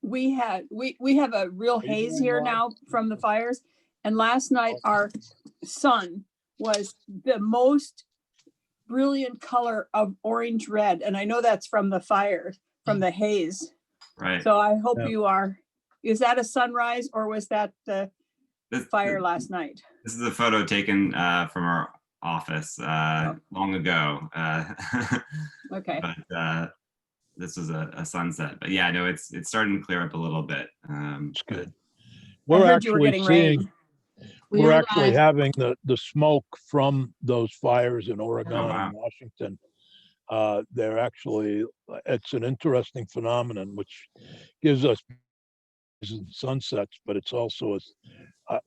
we have a real haze here now from the fires. And last night our sun was the most brilliant color of orange red. And I know that's from the fire, from the haze. Right. So I hope you are, is that a sunrise or was that the fire last night? This is a photo taken from our office long ago. Okay. But this was a sunset. But yeah, no, it's starting to clear up a little bit. It's good. I heard you were getting rain. We're actually having the smoke from those fires in Oregon wow. and Washington. They're actually, it's an interesting phenomenon, which gives us sunsets, but it's also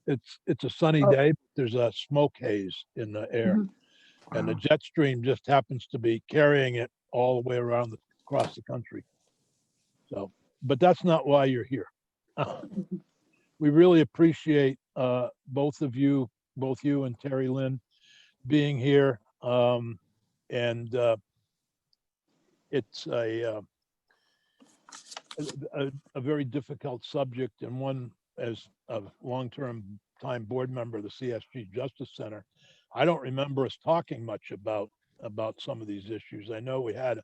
it's a sunny day. There's a smoke haze in the air, and the jet stream just happens to be carrying it all the way around across the country. So, but that's not why you're here. We really appreciate both you and Terry Lynn being here. And it's a very difficult subject, and one, as a long-term time board member of the CSG Justice Center, I don't remember us talking much about some of these issues. I know we had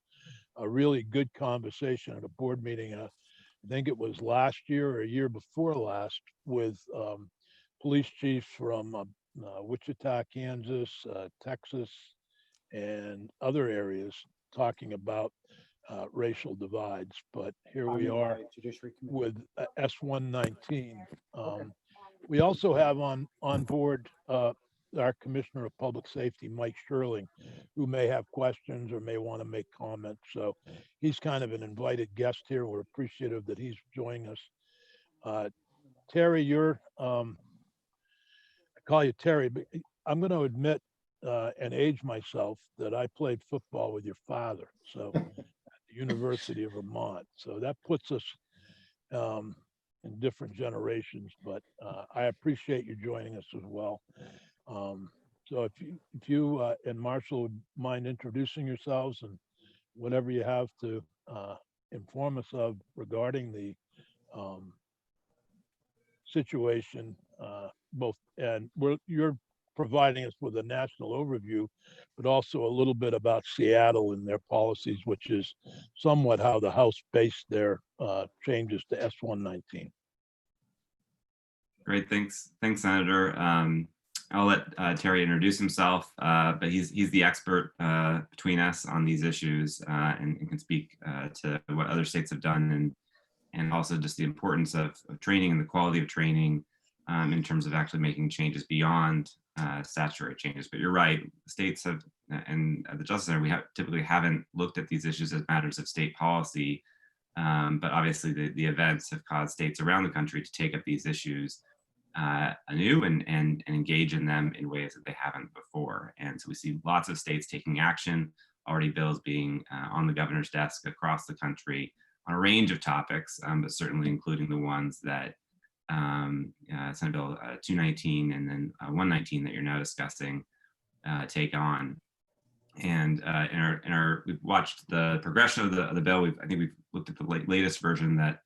a really good conversation at a board meeting, I think it was last year or a year before last, with police chiefs from Wichita, Kansas, Texas, and other areas talking about racial divides. But here we are with S119. We also have on board our Commissioner of Public Safety, Mike Sherling, who may have questions or may want to make comments. So he's kind of an invited guest here. We're appreciative that he's joining us. Terry, you're, I call you Terry, but I'm going to admit and age myself that I played football with your father. So at the University of Vermont. So that puts us in different generations, but I appreciate you joining us as well. So if you and Marshall would mind introducing yourselves and whatever you have to inform us of regarding the situation, both, and you're providing us with a national overview, but also a little bit about Seattle and their policies, which is somewhat how the House based their changes to S119. Great, thanks, Senator. I'll let Terry introduce himself, but he's the expert between us on these issues and can speak to what other states have done and also just the importance of training and the quality of training in terms of actually making changes beyond statutory changes. But you're right, states have, and at the Justice Center, we typically haven't looked at these issues as matters of state policy, but obviously the events have caused states around the country to take up these issues anew and engage in them in ways that they haven't before. And so we see lots of states taking action, already bills being on the governor's desk across the country on a range of topics, but certainly including the ones that Senate Bill 219 and then 119 that you're now discussing take on. And we've watched the progression of the bill. I think we've looked at the latest version that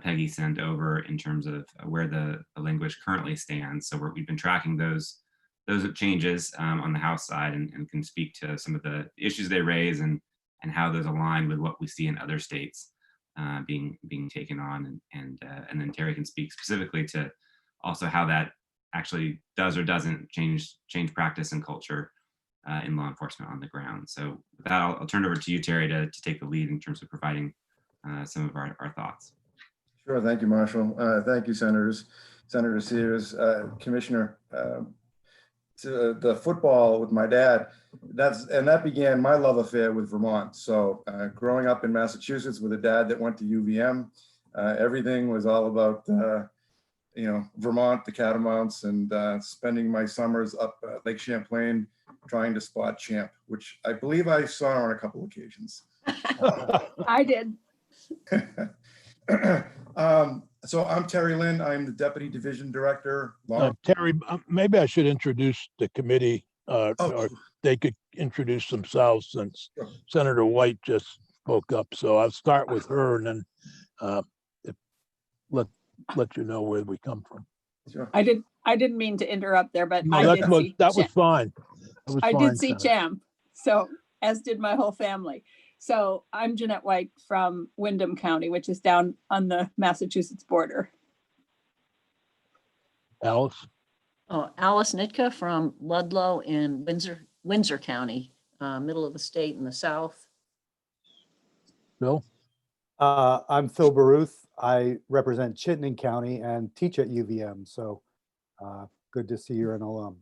Peggy sent over in terms of where the language currently stands. So we've been tracking those changes on the House side and can speak to some of the issues they raise and how those align with what we see in other states being taken on. And then Terry can speak specifically to also how that actually does or doesn't change practice and culture in law enforcement on the ground. So with that, I'll turn it over to you, Terry, to take the lead in terms of providing some of our thoughts. Sure. Thank you, Marshall. Thank you, Senators, Senator Sears, Commissioner. To the football with my dad, that began my love affair with Vermont. So growing up in Massachusetts with a dad that went to UVM, everything was all about Vermont, the Catamounts, and spending my summers up at Lake Champlain trying to spot Champ, which I believe I saw on a couple occasions. I did. So I'm Terry Lynn. I'm the Deputy Division Director. Terry, maybe I should introduce the committee, or they could introduce themselves since Senator White just spoke up. So I'll start with her, and then if, let you know where we come from. Sure. I didn't mean to interrupt there, but No, I did see. that was Cha- fine. That was I fine, did see Senator. Champ, so as did my whole family. So I'm Jeanette White from Wyndham County, which is down on the Massachusetts border. Alice? Oh, Alice Nitka from Ludlow in Windsor County, middle of the state in the south. Bill? I'm Phil Baruth. I represent Chittenden County and teach at UVM. So good to see you're an alum.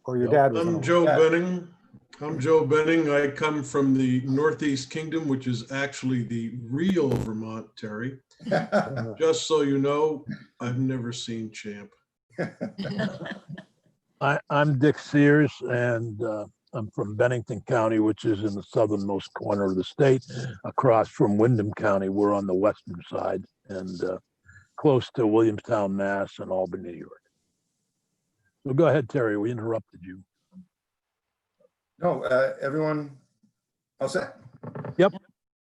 Or your Bill? dad was an I'm alum. Joe Yeah. Benning. I come from the Northeast Kingdom, which is actually the real Vermont, Terry. Just so you know, I've never seen Champ. I'm Dick Sears, and I'm from Bennington County, which is in the southernmost corner of the state, across from Wyndham County. We're on the western side and close to Williamstown, Mass, and Albany, New York. So go ahead, Terry. We interrupted you. No, everyone, all set? Yep.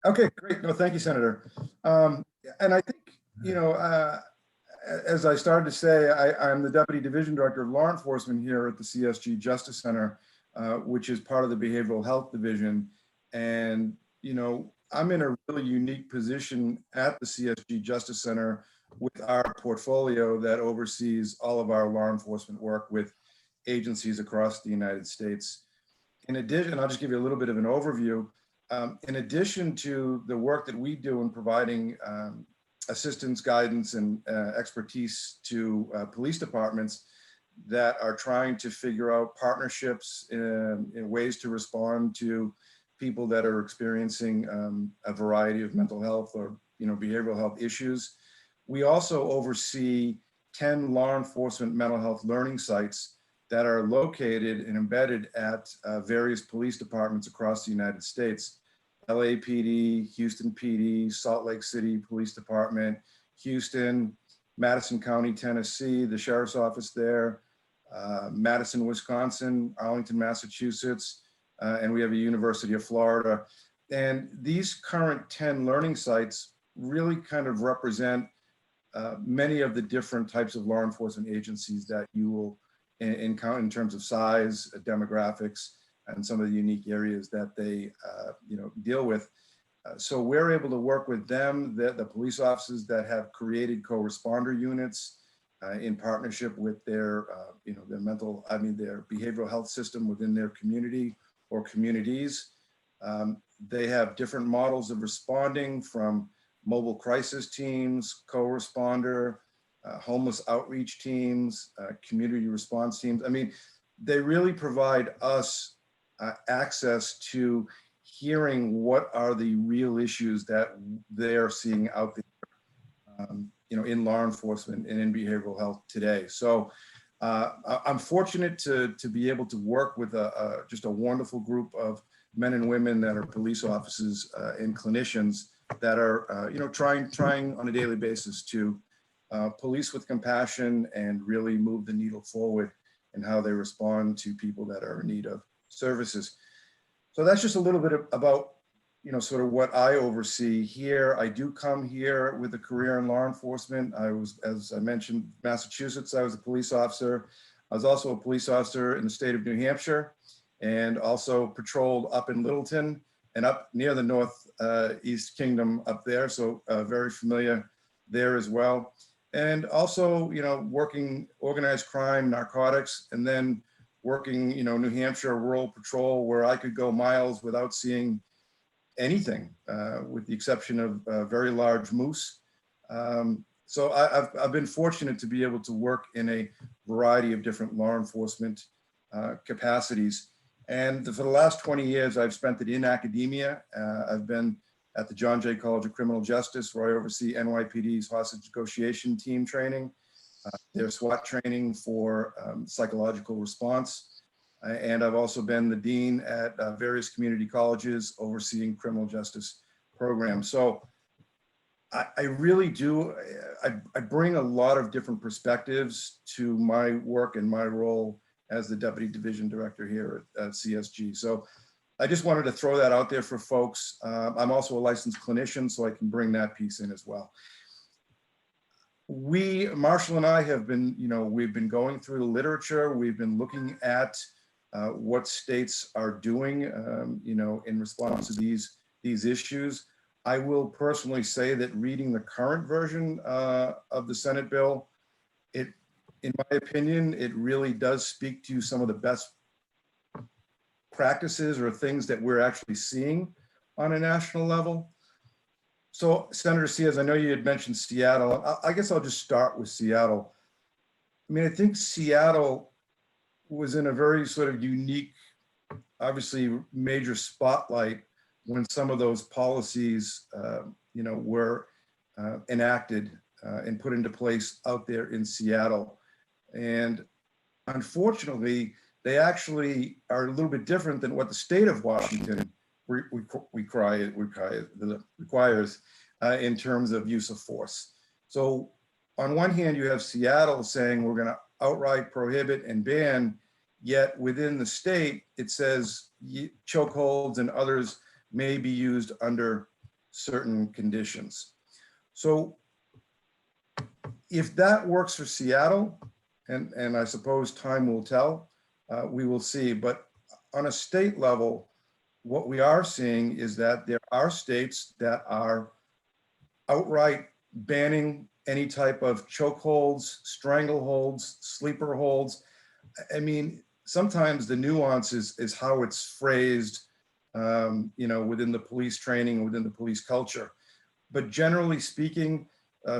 Okay, great. No, thank you, Senator. And I think, as I started to say, I'm the Deputy Division Director of Law Enforcement here at the CSG Justice Center, which is part of the Behavioral Health Division. And, I'm in a really unique position at the CSG Justice Center with our portfolio that oversees all of our law enforcement work with agencies across the United States. In addition, I'll just give you a little bit of an overview. In addition to the work that we do in providing assistance, guidance, and expertise to police departments that are trying to figure out partnerships in ways to respond to people that are experiencing a variety of mental health or behavioral health issues. We also oversee 10 law enforcement mental health learning sites that are located and embedded at various police departments across the United States. LAPD, Houston PD, Salt Lake City Police Department, Houston, Madison County, Tennessee, the Sheriff's Office there, Madison, Wisconsin, Arlington, Massachusetts, and we have a University of Florida. And these current 10 learning sites really kind of represent many of the different types of law enforcement agencies that you will encounter in terms of size, demographics, and some of the unique areas that they deal with. So we're able to work with them, the police officers that have created co-responder units in partnership with their their behavioral health system within their community or communities. They have different models of responding, from mobile crisis teams, co-responder, homeless outreach teams, community response teams. I mean, they really provide us access to hearing what are the real issues that they're seeing out there, in law enforcement and in behavioral health today. So I'm fortunate to be able to work with just a wonderful group of men and women that are police officers and clinicians that are, trying on a daily basis to police with compassion and really move the needle forward in how they respond to people that are in need of services. So that's just a little bit about, sort of what I oversee here. I do come here with a career in law enforcement. I was, as I mentioned, Massachusetts, I was a police officer. I was also a police officer in the state of New Hampshire, and also patrolled up in Littleton and up near the Northeast Kingdom up there. So very familiar there as well. And also, working organized crime, narcotics, and then working, New Hampshire Rural Patrol, where I could go miles without seeing anything, with the exception of very large moose. So I've been fortunate to be able to work in a variety of different law enforcement capacities. And for the last 20 years, I've spent it in academia. I've been at the John Jay College of Criminal Justice, where I oversee NYPD's hostage negotiation team training, their SWAT training for psychological response. And I've also been the dean at various community colleges overseeing criminal justice programs. So I really do, I bring a lot of different perspectives to my work and my role as the Deputy Division Director here at CSG. So I just wanted to throw that out there for folks. I'm also a licensed clinician, so I can bring that piece in as well. Marshall and I have been, we've been going through the literature. We've been looking at what states are doing, in response to these issues. I will personally say that reading the current version of the Senate bill, in my opinion, it really does speak to some of the best practices or things that we're actually seeing on a national level. So Senator Sears, I know you had mentioned Seattle. I guess I'll just start with Seattle. I mean, I think Seattle was in a very sort of unique, obviously major spotlight when some of those policies, were enacted and put into place out there in Seattle. And unfortunately, they actually are a little bit different than what the state of Washington requires in terms of use of force. So on one hand, you have Seattle saying we're going to outright prohibit and ban, yet within the state, it says chokeholds and others may be used under certain conditions. So if that works for Seattle, and I suppose time will tell, we will see. But on a state level, what we are seeing is that there are states that are outright banning any type of chokeholds, strangleholds, sleeper holds. I mean, sometimes the nuance is how it's phrased, within the police training, within the police culture. But generally speaking,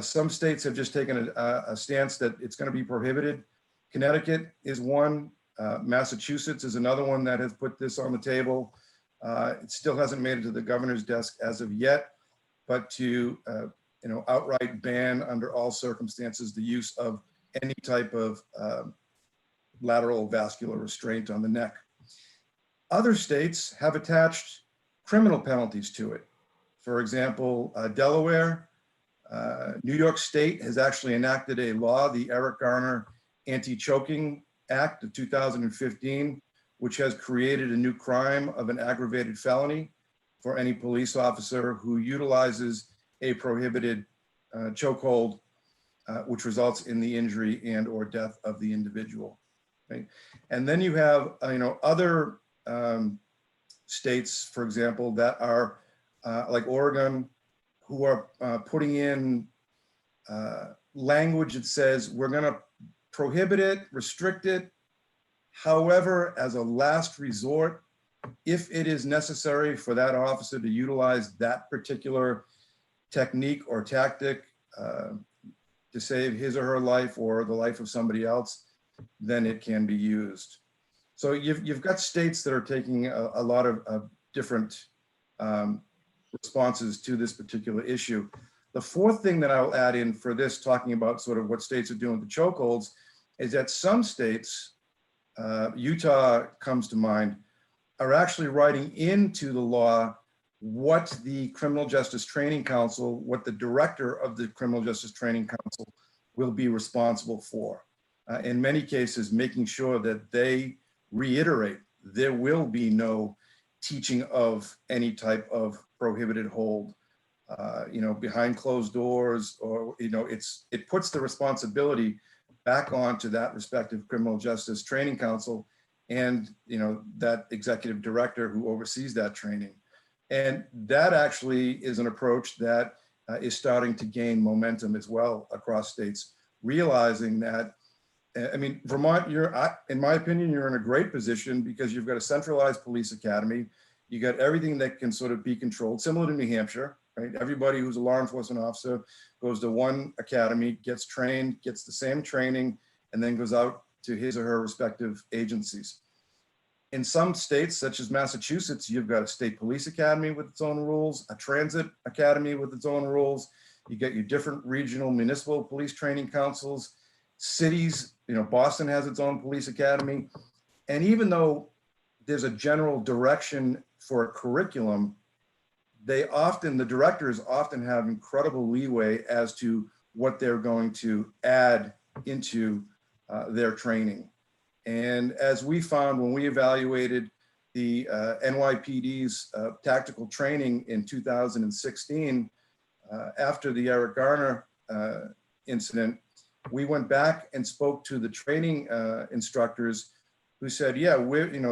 some states have just taken a stance that it's going to be prohibited. Connecticut is one. Massachusetts is another one that has put this on the table. It still hasn't made it to the governor's desk as of yet, but to outright ban under all circumstances the use of any type of lateral vascular restraint on the neck. Other states have attached criminal penalties to it. For example, Delaware, New York State has actually enacted a law, the Eric Garner Anti-Choking Act of 2015, which has created a new crime of an aggravated felony for any police officer who utilizes a prohibited chokehold, which results in the injury and or death of the individual. Right? And then you have other states, for example, that are like Oregon, who are putting in language that says we're going to prohibit it, restrict it. However, as a last resort, if it is necessary for that officer to utilize that particular technique or tactic to save his or her life or the life of somebody else, then it can be used. So you've got states that are taking a lot of different responses to this particular issue. The fourth thing that I'll add in for this, talking about sort of what states are doing with the chokeholds, is that some states, Utah comes to mind, are actually writing into the law what the Criminal Justice Training Council, what the director of the Criminal Justice Training Council will be responsible for. In many cases, making sure that they reiterate there will be no teaching of any type of prohibited hold, behind closed doors, or, it puts the responsibility back onto that respective Criminal Justice Training Council and, that executive director who oversees that training. And that actually is an approach that is starting to gain momentum as well across states, realizing that, I mean, Vermont, in my opinion, you're in a great position because you've got a centralized police academy. You got everything that can sort of be controlled, similar to New Hampshire, right? Everybody who's a law enforcement officer goes to one academy, gets trained, gets the same training, and then goes out to his or her respective agencies. In some states, such as Massachusetts, you've got a state police academy with its own rules, a transit academy with its own rules. You get your different regional municipal police training councils. Cities, Boston has its own police academy. And even though there's a general direction for a curriculum, the directors often have incredible leeway as to what they're going to add into their training. And as we found when we evaluated the NYPD's tactical training in 2016, after the Eric Garner incident, we went back and spoke to the training instructors who said, yeah,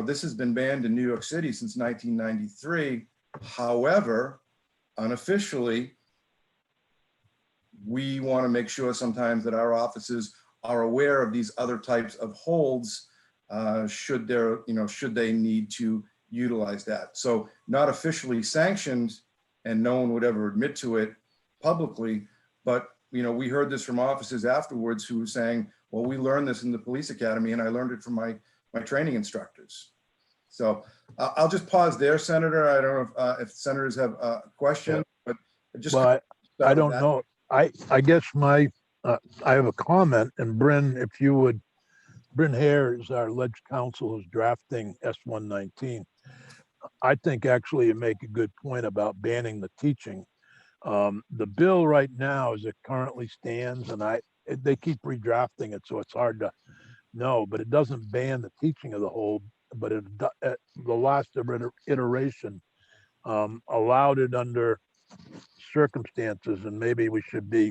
this has been banned in New York City since 1993. However, unofficially, we want to make sure sometimes that our officers are aware of these other types of holds should they need to utilize that. So not officially sanctioned, and no one would ever admit to it publicly, but we heard this from officers afterwards who were saying, well, we learned this in the police academy and I learned it from my training instructors. So I'll just pause there, Senator. I don't know if senators have a question, but just. Well, I don't know. I guess I have a comment, and Bryn, if you would, Bryn Hare is our alleged counsel who's drafting S-119. I think actually you make a good point about banning the teaching. The bill right now, as it currently stands, and they keep redrafting it, so it's hard to know, but it doesn't ban the teaching of the hold, but the last iteration allowed it under circumstances, and maybe we should be,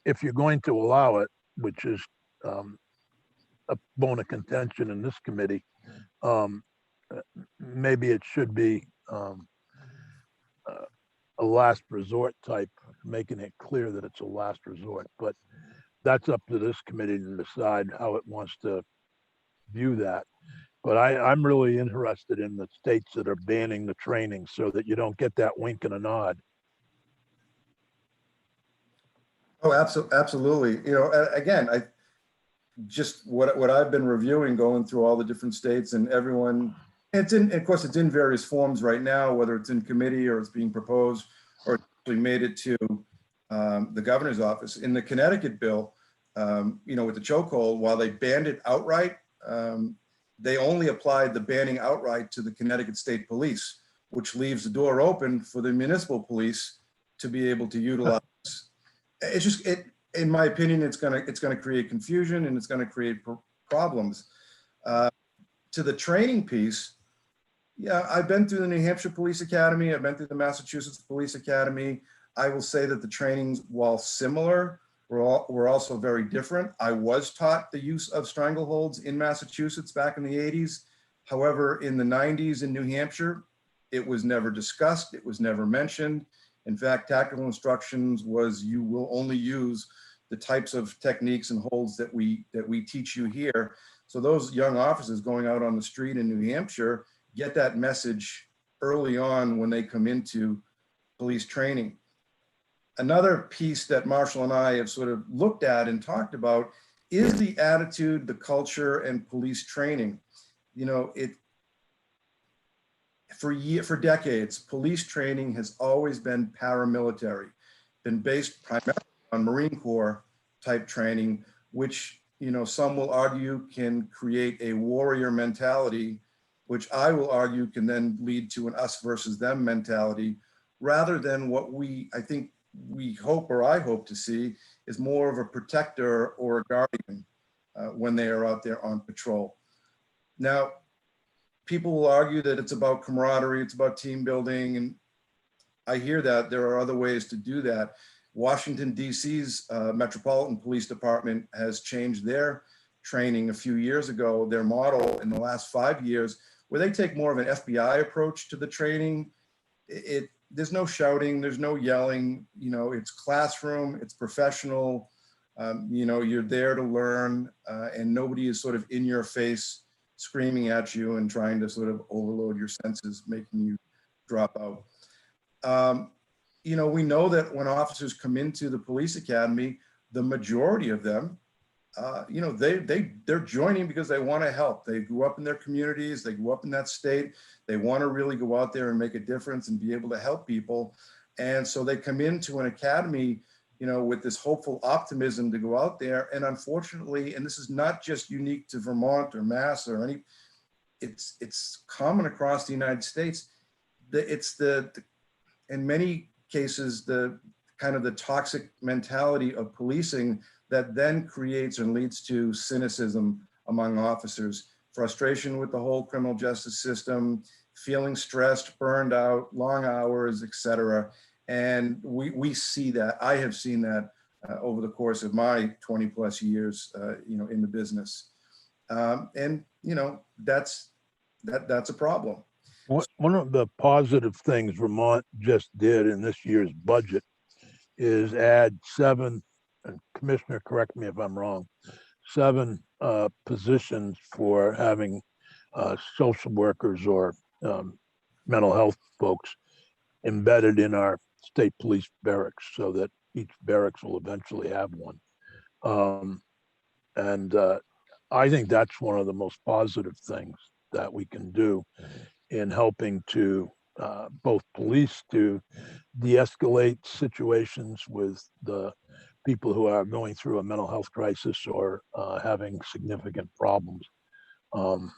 if you're going to allow it, which is a bone of contention in this committee, maybe it should be a last resort type, making it clear that it's a last resort, but that's up to this committee to decide how it wants to view that. But I'm really interested in the states that are banning the training so that you don't get that wink and a nod. Oh, absolutely. Again, just what I've been reviewing, going through all the different states and everyone, of course, it's in various forms right now, whether it's in committee or it's being proposed or actually made it to the governor's office. In the Connecticut bill, with the chokehold, while they banned it outright, they only applied the banning outright to the Connecticut State Police, which leaves the door open for the municipal police to be able to utilize. It's just, in my opinion, it's gonna create confusion and it's gonna create problems. To the training piece, yeah, I've been through the New Hampshire Police Academy. I've been through the Massachusetts Police Academy. I will say that the trainings, while similar, were also very different. I was taught the use of strangleholds in Massachusetts back in the 80s. However, in the 90s in New Hampshire, it was never discussed. It was never mentioned. In fact, tactical instructions was you will only use the types of techniques and holds that we teach you here. So those young officers going out on the street in New Hampshire get that message early on when they come into police training. Another piece that Marshall and I have sort of looked at and talked about is the attitude, the culture, and police training. For decades, police training has always been paramilitary, been based primarily on Marine Corps type training, which some will argue can create a warrior mentality, which I will argue can then lead to an us versus them mentality, rather than what I think we hope, or I hope to see, is more of a protector or a guardian when they are out there on patrol. Now, people will argue that it's about camaraderie, it's about team building, and I hear that there are other ways to do that. Washington, D.C.'s Metropolitan Police Department has changed their training a few years ago, their model in the last 5 years, where they take more of an FBI approach to the training. There's no shouting, there's no yelling, it's classroom, it's professional, you're there to learn, and nobody is sort of in your face screaming at you and trying to sort of overload your senses, making you drop out. We know that when officers come into the police academy, the majority of them, they're joining because they want to help. They grew up in their communities, they grew up in that state. They want to really go out there and make a difference and be able to help people. And so they come into an academy, with this hopeful optimism to go out there. And unfortunately, and this is not just unique to Vermont or Mass or it's common across the United States. In many cases, the kind of the toxic mentality of policing that then creates and leads to cynicism among officers, frustration with the whole criminal justice system, feeling stressed, burned out, long hours, et cetera. And we see that. I have seen that over the course of my 20 plus years, in the business. And that's a problem. One of the positive things Vermont just did in this year's budget is add 7, and Commissioner, correct me if I'm wrong, 7 positions for having social workers or mental health folks embedded in our state police barracks, so that each barracks will eventually have one. And I think that's one of the most positive things that we can do in helping to both police to de-escalate situations with the people who are going through a mental health crisis or having significant problems. So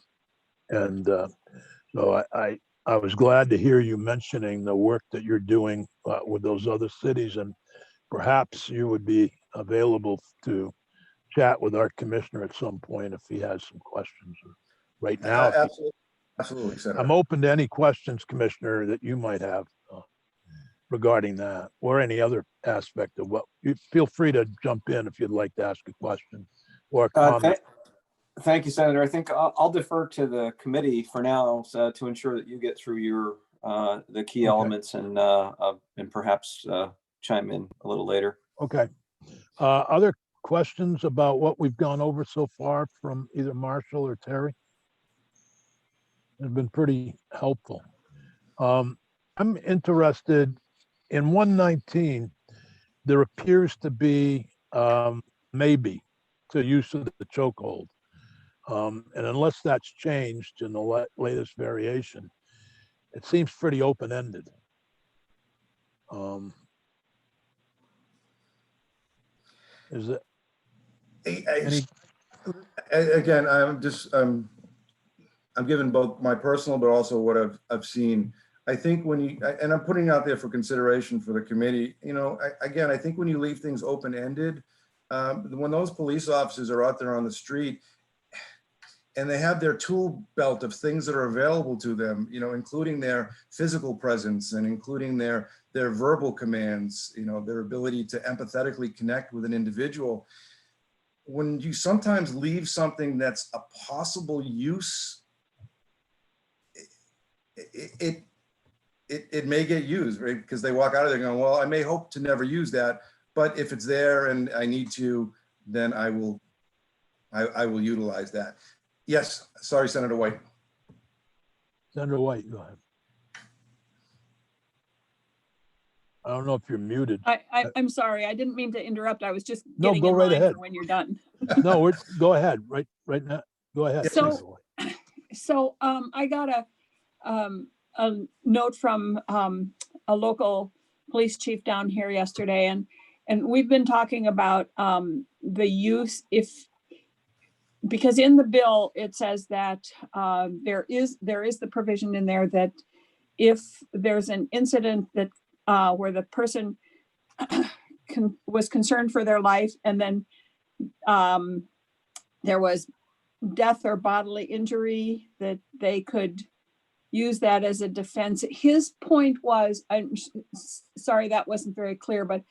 I was glad to hear you mentioning the work that you're doing with those other cities, and perhaps you would be available to chat with our commissioner at some point if he has some questions. Right now, Absolutely, Senator. I'm open to any questions, Commissioner, that you might have regarding that or any other aspect of what you feel free to jump in if you'd like to ask a question or a comment. Thank you, Senator. I think I'll defer to the committee for now to ensure that you get through your the key elements and perhaps chime in a little later. Okay. Other questions about what we've gone over so far from either Marshall or Terry? It's been pretty helpful. I'm interested in 119. There appears to be maybe to use of the chokehold. And unless that's changed in the latest variation, it seems pretty open-ended. Is it any? Again, I'm giving both my personal, but also what I've seen. I think and I'm putting out there for consideration for the committee, again, I think when you leave things open-ended, when those police officers are out there on the street and they have their tool belt of things that are available to them, including their physical presence and including their verbal commands, their ability to empathetically connect with an individual. When you sometimes leave something that's a possible use, it may get used, right? Because they walk out of there going, well, I may hope to never use that, but if it's there and I need to, then I will utilize that. Yes, sorry, Senator White. Senator White, go ahead. I don't know if you're muted. I'm sorry. I didn't mean to interrupt. I was just No, getting go in right line ahead. for when you're done. No, go ahead. Right now. Go ahead. So- Senator White. So I got a note from a local police chief down here yesterday, and we've been talking about the use because in the bill it says that there is the provision in there that if there's an incident that where the person was concerned for their life and then there was death or bodily injury, that they could use that as a defense. His point was, I'm sorry that wasn't very clear, but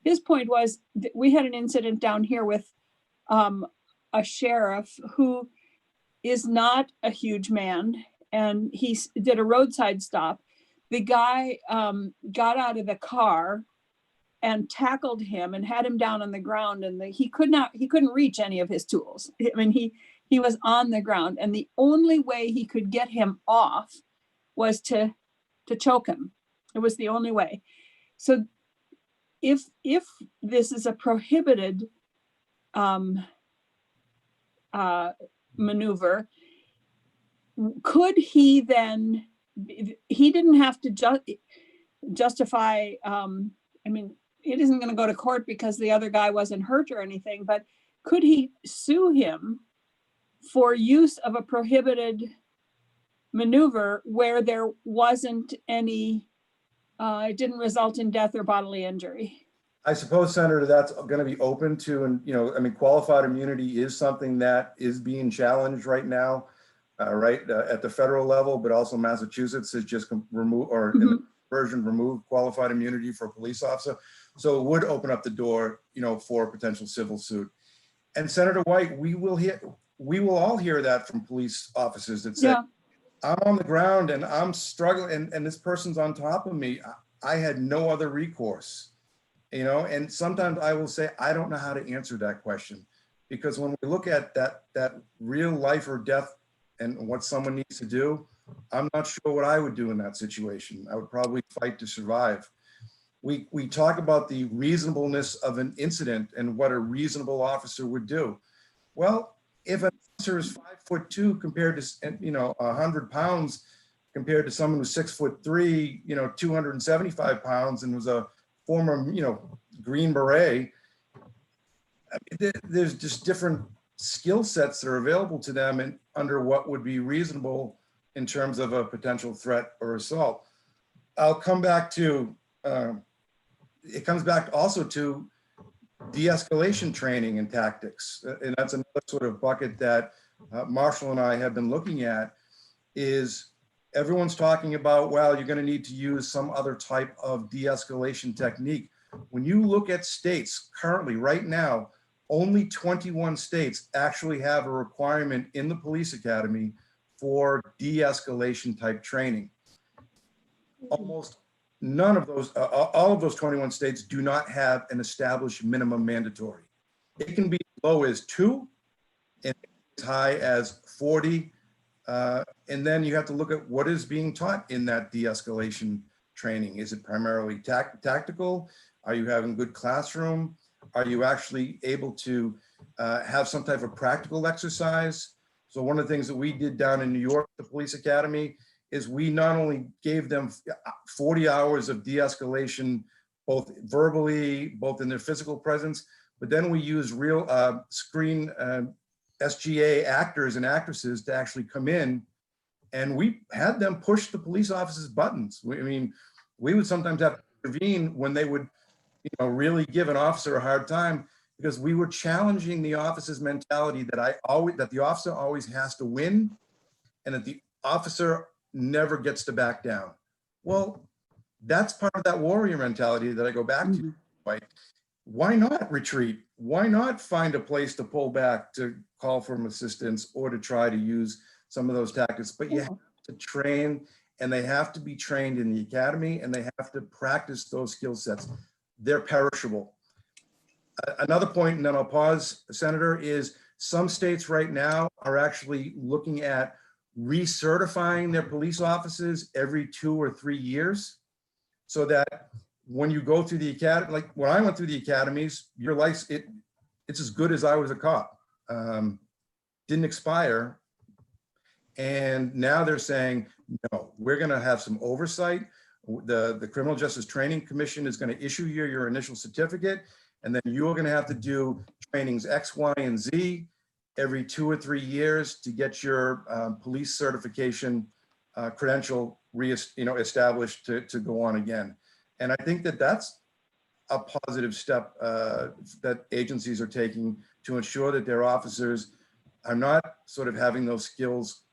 his point was that we had an incident down here with a sheriff who is not a huge man, and he did a roadside stop. The guy got out of the car and tackled him and had him down on the ground, and he couldn't reach any of his tools. I mean, he was on the ground, and the only way he could get him off was to choke him. It was the only way. So if this is a prohibited maneuver, could he then, he didn't have to justify, I mean, it isn't going to go to court because the other guy wasn't hurt or anything, but could he sue him for use of a prohibited maneuver where there wasn't any, it didn't result in death or bodily injury? I suppose, Senator, that's going to be open to, and I mean, qualified immunity is something that is being challenged right now. right, at the federal level, but also Massachusetts has just removed, or in the version removed qualified immunity for a police officer. So it would open up the door, for a potential civil suit. And Senator White, we will all hear that from police officers that say, Yeah. I'm on the ground and I'm struggling, and this person's on top of me. I had no other recourse, and sometimes I will say, I don't know how to answer that question, because when we look at that real life or death and what someone needs to do, I'm not sure what I would do in that situation. I would probably fight to survive. We talk about the reasonableness of an incident and what a reasonable officer would do. Well, if an officer is 5'2" compared to 100 pounds, compared to someone who's 6'3", 275 pounds, and was a former Green Beret, there's just different skill sets that are available to them and under what would be reasonable in terms of a potential threat or assault. I'll come back to, it comes back also to de-escalation training and tactics. And that's another sort of bucket that Marshall and I have been looking at, is everyone's talking about, well, you're going to need to use some other type of de-escalation technique. When you look at states currently, right now, only 21 states actually have a requirement in the police academy for de-escalation type training. Almost none of those, all of those 21 states do not have an established minimum mandatory. It can be as low as 2 and as high as 40. And then you have to look at what is being taught in that de-escalation training. Is it primarily tactical? Are you having good classroom? Are you actually able to have some type of practical exercise? So one of the things that we did down in New York, the police academy, is we not only gave them 40 hours of de-escalation, both verbally, both in their physical presence, but then we used real screen SGA actors and actresses to actually come in, and we had them push the police officers' buttons. We would sometimes have to intervene when they would, really give an officer a hard time, because we were challenging the officer's mentality that the officer always has to win, and that the officer never gets to back down. Well, that's part of that warrior mentality that I go back to. Like, why not retreat? Why not find a place to pull back, to call for assistance, or to try to use some of those tactics? But you have to train, and they have to be trained in the academy, and they have to practice those skill sets. They're perishable. Another point, and then I'll pause, Senator, is some states right now are actually looking at recertifying their police officers every 2 or 3 years, so that when you go through the academy, like when I went through the academies, your life, it's as good as I was a cop. Didn't expire. And now they're saying, no, we're going to have some oversight. The Criminal Justice Training Commission is going to issue you your initial certificate, and then you're going to have to do trainings X, Y, and Z every 2 or 3 years to get your police certification credential established to go on again. And I think that that's a positive step that agencies are taking to ensure that their officers are not sort of having those skills,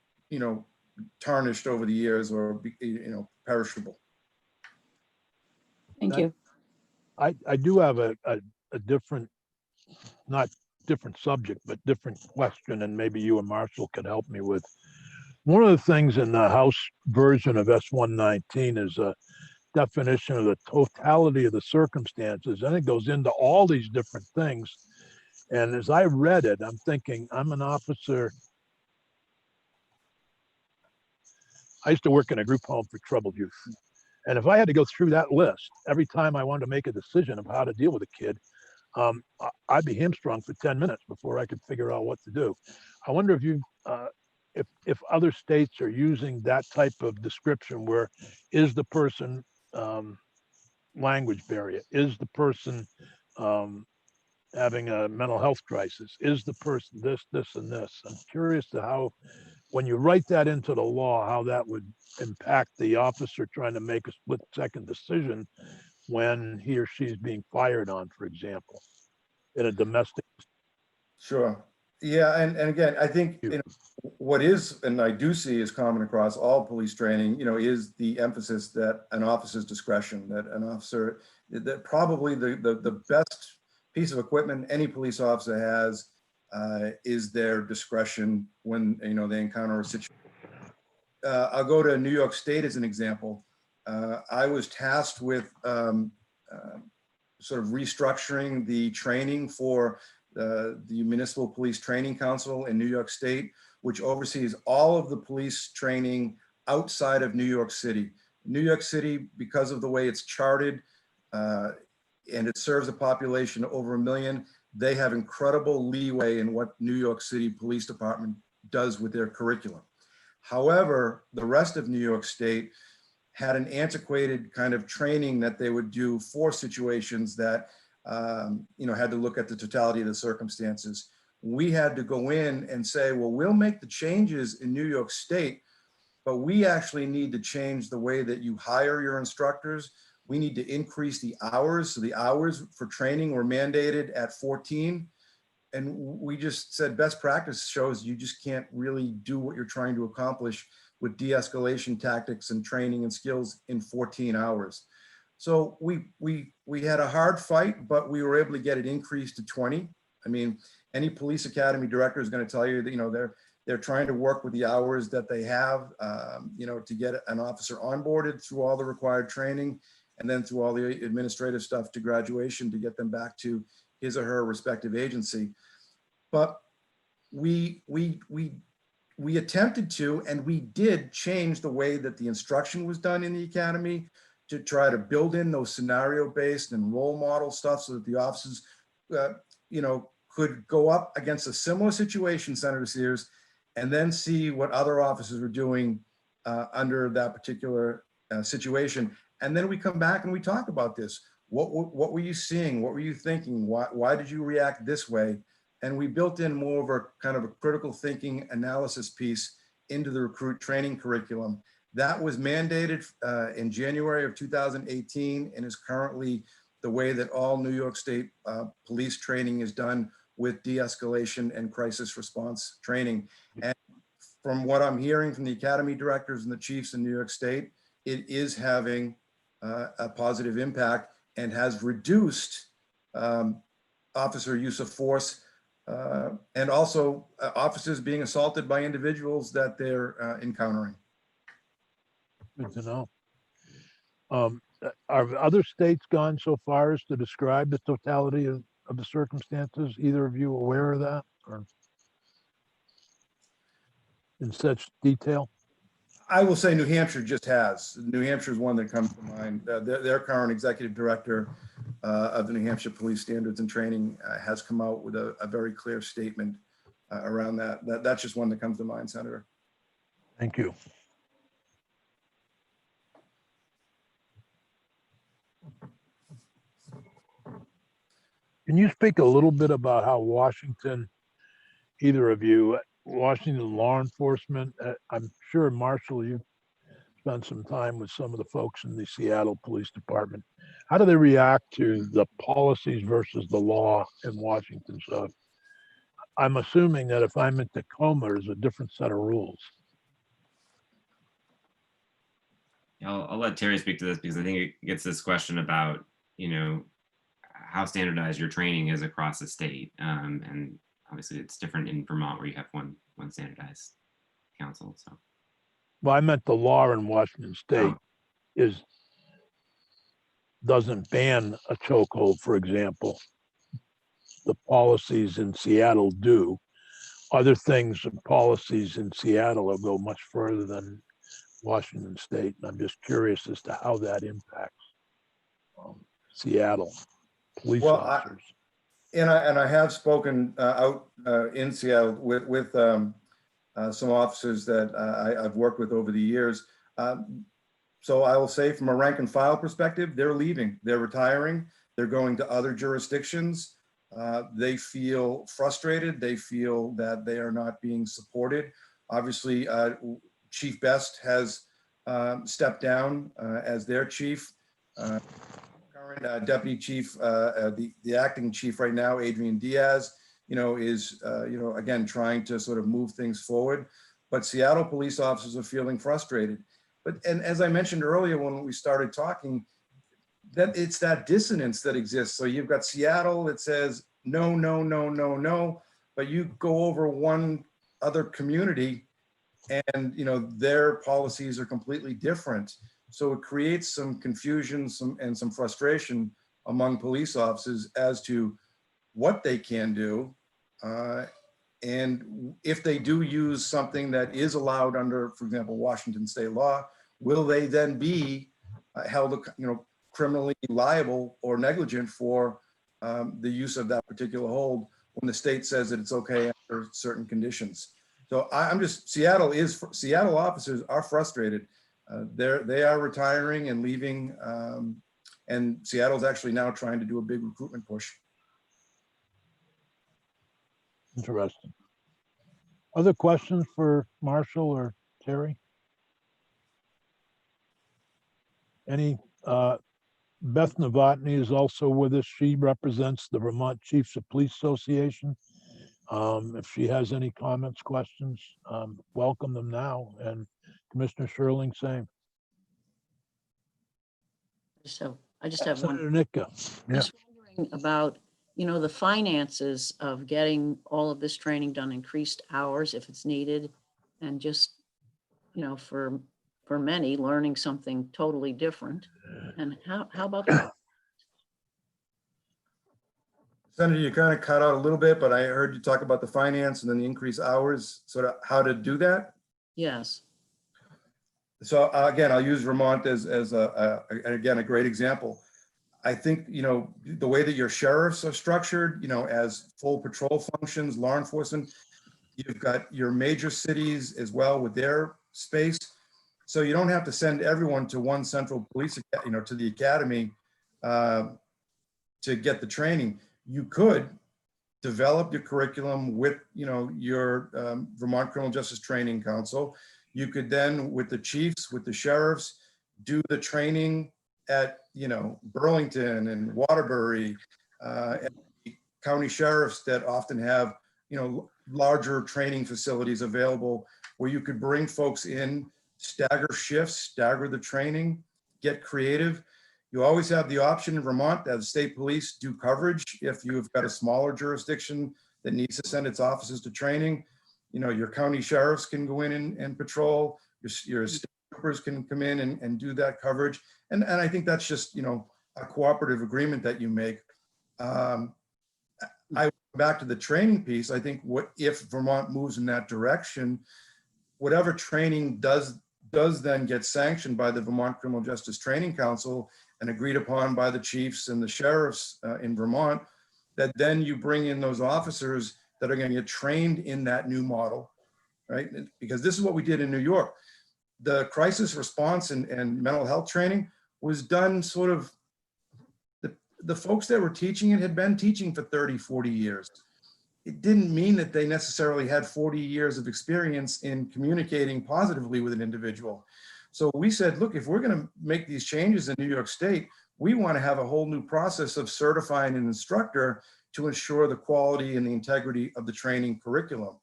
tarnished over the years or, perishable. Thank you. I do have a different, not different subject, but different question, and maybe you and Marshall could help me with. One of the things in the House version of S-119 is a definition of the totality of the circumstances, and it goes into all these different things. And as I read it, I'm thinking, I'm an officer. I used to work in a group home for troubled youth. And if I had to go through that list every time I wanted to make a decision of how to deal with a kid, I'd be hamstrung for 10 minutes before I could figure out what to do. I wonder if if other states are using that type of description, where is the person language barrier? Is the person having a mental health crisis? Is the person this, and this? I'm curious to how, when you write that into the law, how that would impact the officer trying to make a split-second decision when he or she is being fired on, for example, in a domestic. Sure. Yeah, and again, I think You. what is, and I do see is common across all police training, is the emphasis that an officer's discretion, that an officer, that probably the best piece of equipment any police officer has is their discretion when, they encounter a situation. I'll go to New York State as an example. I was tasked with sort of restructuring the training for the Municipal Police Training Council in New York State, which oversees all of the police training outside of New York City. New York City, because of the way it's charted, and it serves a population of over 1 million, they have incredible leeway in what New York City Police Department does with their curriculum. However, the rest of New York State had an antiquated kind of training that they would do for situations that, had to look at the totality of the circumstances. We had to go in and say, well, we'll make the changes in New York State, but we actually need to change the way that you hire your instructors. We need to increase the hours. So the hours for training were mandated at 14. And we just said best practice shows you just can't really do what you're trying to accomplish with de-escalation tactics and training and skills in 14 hours. So we had a hard fight, but we were able to get it increased to 20. I mean, any police academy director is going to tell you that, they're trying to work with the hours that they have, to get an officer onboarded through all the required training and then through all the administrative stuff to graduation to get them back to his or her respective agency. But we attempted to, and we did change the way that the instruction was done in the academy to try to build in those scenario-based and role model stuff so that the officers, could go up against a similar situation, Senator Sears, and then see what other officers were doing under that particular situation. And then we come back and we talk about this. What were you seeing? What were you thinking? Why did you react this way? And we built in more of a kind of a critical thinking analysis piece into the recruit training curriculum. That was mandated in January of 2018 and is currently the way that all New York State police training is done with de-escalation and crisis response training. And from what I'm hearing from the academy directors and the chiefs in New York State, it is having a positive impact and has reduced officer use of force and also officers being assaulted by individuals that they're encountering. Good to know. Are other states gone so far as to describe the totality of the circumstances? Either of you aware of that or in such detail? I will say New Hampshire just has. New Hampshire is one that comes to mind. Their current executive director of the New Hampshire Police Standards and Training has come out with a very clear statement around that. That's just one that comes to mind, Senator. Thank you. Can you speak a little bit about how Washington, either of you, Washington law enforcement, I'm sure Marshall, you spent some time with some of the folks in the Seattle Police Department. How do they react to the policies versus the law in Washington? So I'm assuming that if I'm in Tacoma, there's a different set of rules. I'll let Terry speak to this because I think it gets this question about, how standardized your training is across the state. And obviously it's different in Vermont where you have one standardized council. So. Well, I meant the law in Washington State doesn't ban a chokehold, for example. The policies in Seattle do. Other things and policies in Seattle will go much further than Washington State. And I'm just curious as to how that impacts Seattle police officers. I have spoken out in Seattle with some officers that I've worked with over the years. So I will say from a rank and file perspective, they're leaving, they're retiring, they're going to other jurisdictions. They feel frustrated. They feel that they are not being supported. Obviously, Chief Best has stepped down as their chief. Current deputy chief, the acting chief right now, Adrian Diaz, is, again, trying to sort of move things forward. But Seattle police officers are feeling frustrated. And as I mentioned earlier, when we started talking, that it's that dissonance that exists. So you've got Seattle that says, no, no, no, no, no, but you go over one other community and, their policies are completely different. So it creates some confusion and some frustration among police officers as to what they can do. And if they do use something that is allowed under, for example, Washington state law, will they then be held, criminally liable or negligent for the use of that particular hold when the state says that it's okay under certain conditions? So Seattle officers are frustrated. They are retiring and leaving, and Seattle's actually now trying to do a big recruitment push. Interesting. Other questions for Marshall or Terry? Any, Beth Novotny is also with us. She represents the Vermont Chiefs of Police Association. If she has any comments, questions, welcome them now. And Commissioner Sherling, same. I just have one. Senator Nitka. Yeah. Just wondering about, the finances of getting all of this training done, increased hours if it's needed, and just, for many, learning something totally different. And how about that? Senator, you kind of cut out a little bit, but I heard you talk about the finance and then the increased hours, sort of how to do that. Yes. So again, I'll use Vermont as again, a great example. I think, the way that your sheriffs are structured, as full patrol functions, law enforcement, you've got your major cities as well with their space. So you don't have to send everyone to one central police, to the academy to get the training. You could develop your curriculum with, your Vermont Criminal Justice Training Council. You could then, with the chiefs, with the sheriffs, do the training at, Burlington and Waterbury, and county sheriffs that often have, larger training facilities available where you could bring folks in, stagger shifts, stagger the training, get creative. You always have the option in Vermont that the state police do coverage if you've got a smaller jurisdiction that needs to send its officers to training. Your county sheriffs can go in and patrol. Your state troopers can come in and do that coverage. And I think that's just, a cooperative agreement that you make. Back to the training piece, I think if Vermont moves in that direction, whatever training does then get sanctioned by the Vermont Criminal Justice Training Council and agreed upon by the chiefs and the sheriffs in Vermont, that then you bring in those officers that are going to get trained in that new model, right? Because this is what we did in New York. The crisis response and mental health training was done sort of, the folks that were teaching it had been teaching for 30, 40 years. It didn't mean that they necessarily had 40 years of experience in communicating positively with an individual. So we said, look, if we're going to make these changes in New York State, we want to have a whole new process of certifying an instructor to ensure the quality and the integrity of the training curriculum.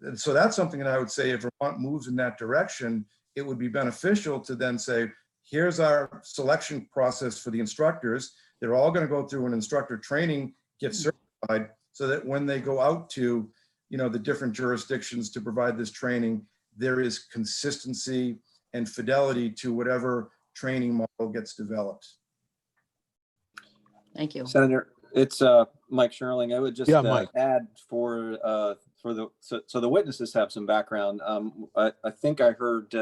And so that's something that I would say if Vermont moves in that direction, it would be beneficial to then say, here's our selection process for the instructors. They're all going to go through an instructor training, get certified, so that when they go out to, the different jurisdictions to provide this training, there is consistency and fidelity to whatever training model gets developed. Thank you. Senator, it's Mike Sherling. I would just add for the witnesses have some background. I think I heard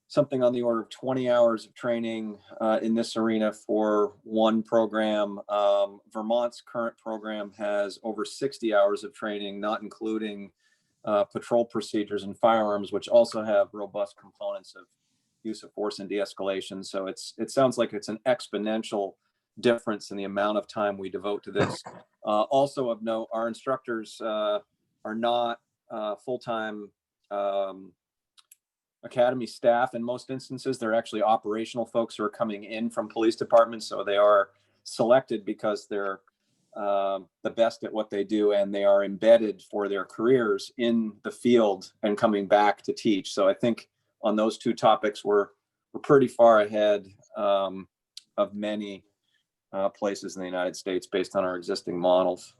something on the order of 20 hours of training in this arena for one program. Vermont's current program has over 60 hours of training, not including patrol procedures and firearms, which also have robust components of use of force and de-escalation. So it sounds like it's an exponential difference in the amount of time we devote to this. Also of note, our instructors are not full-time academy staff. In most instances, they're actually operational folks who are coming in from police departments. So they are selected because they're the best at what they do, and they are embedded for their careers in the field and coming back to teach. So I think on those two topics, we're pretty far ahead of many places in the United States based on our existing models.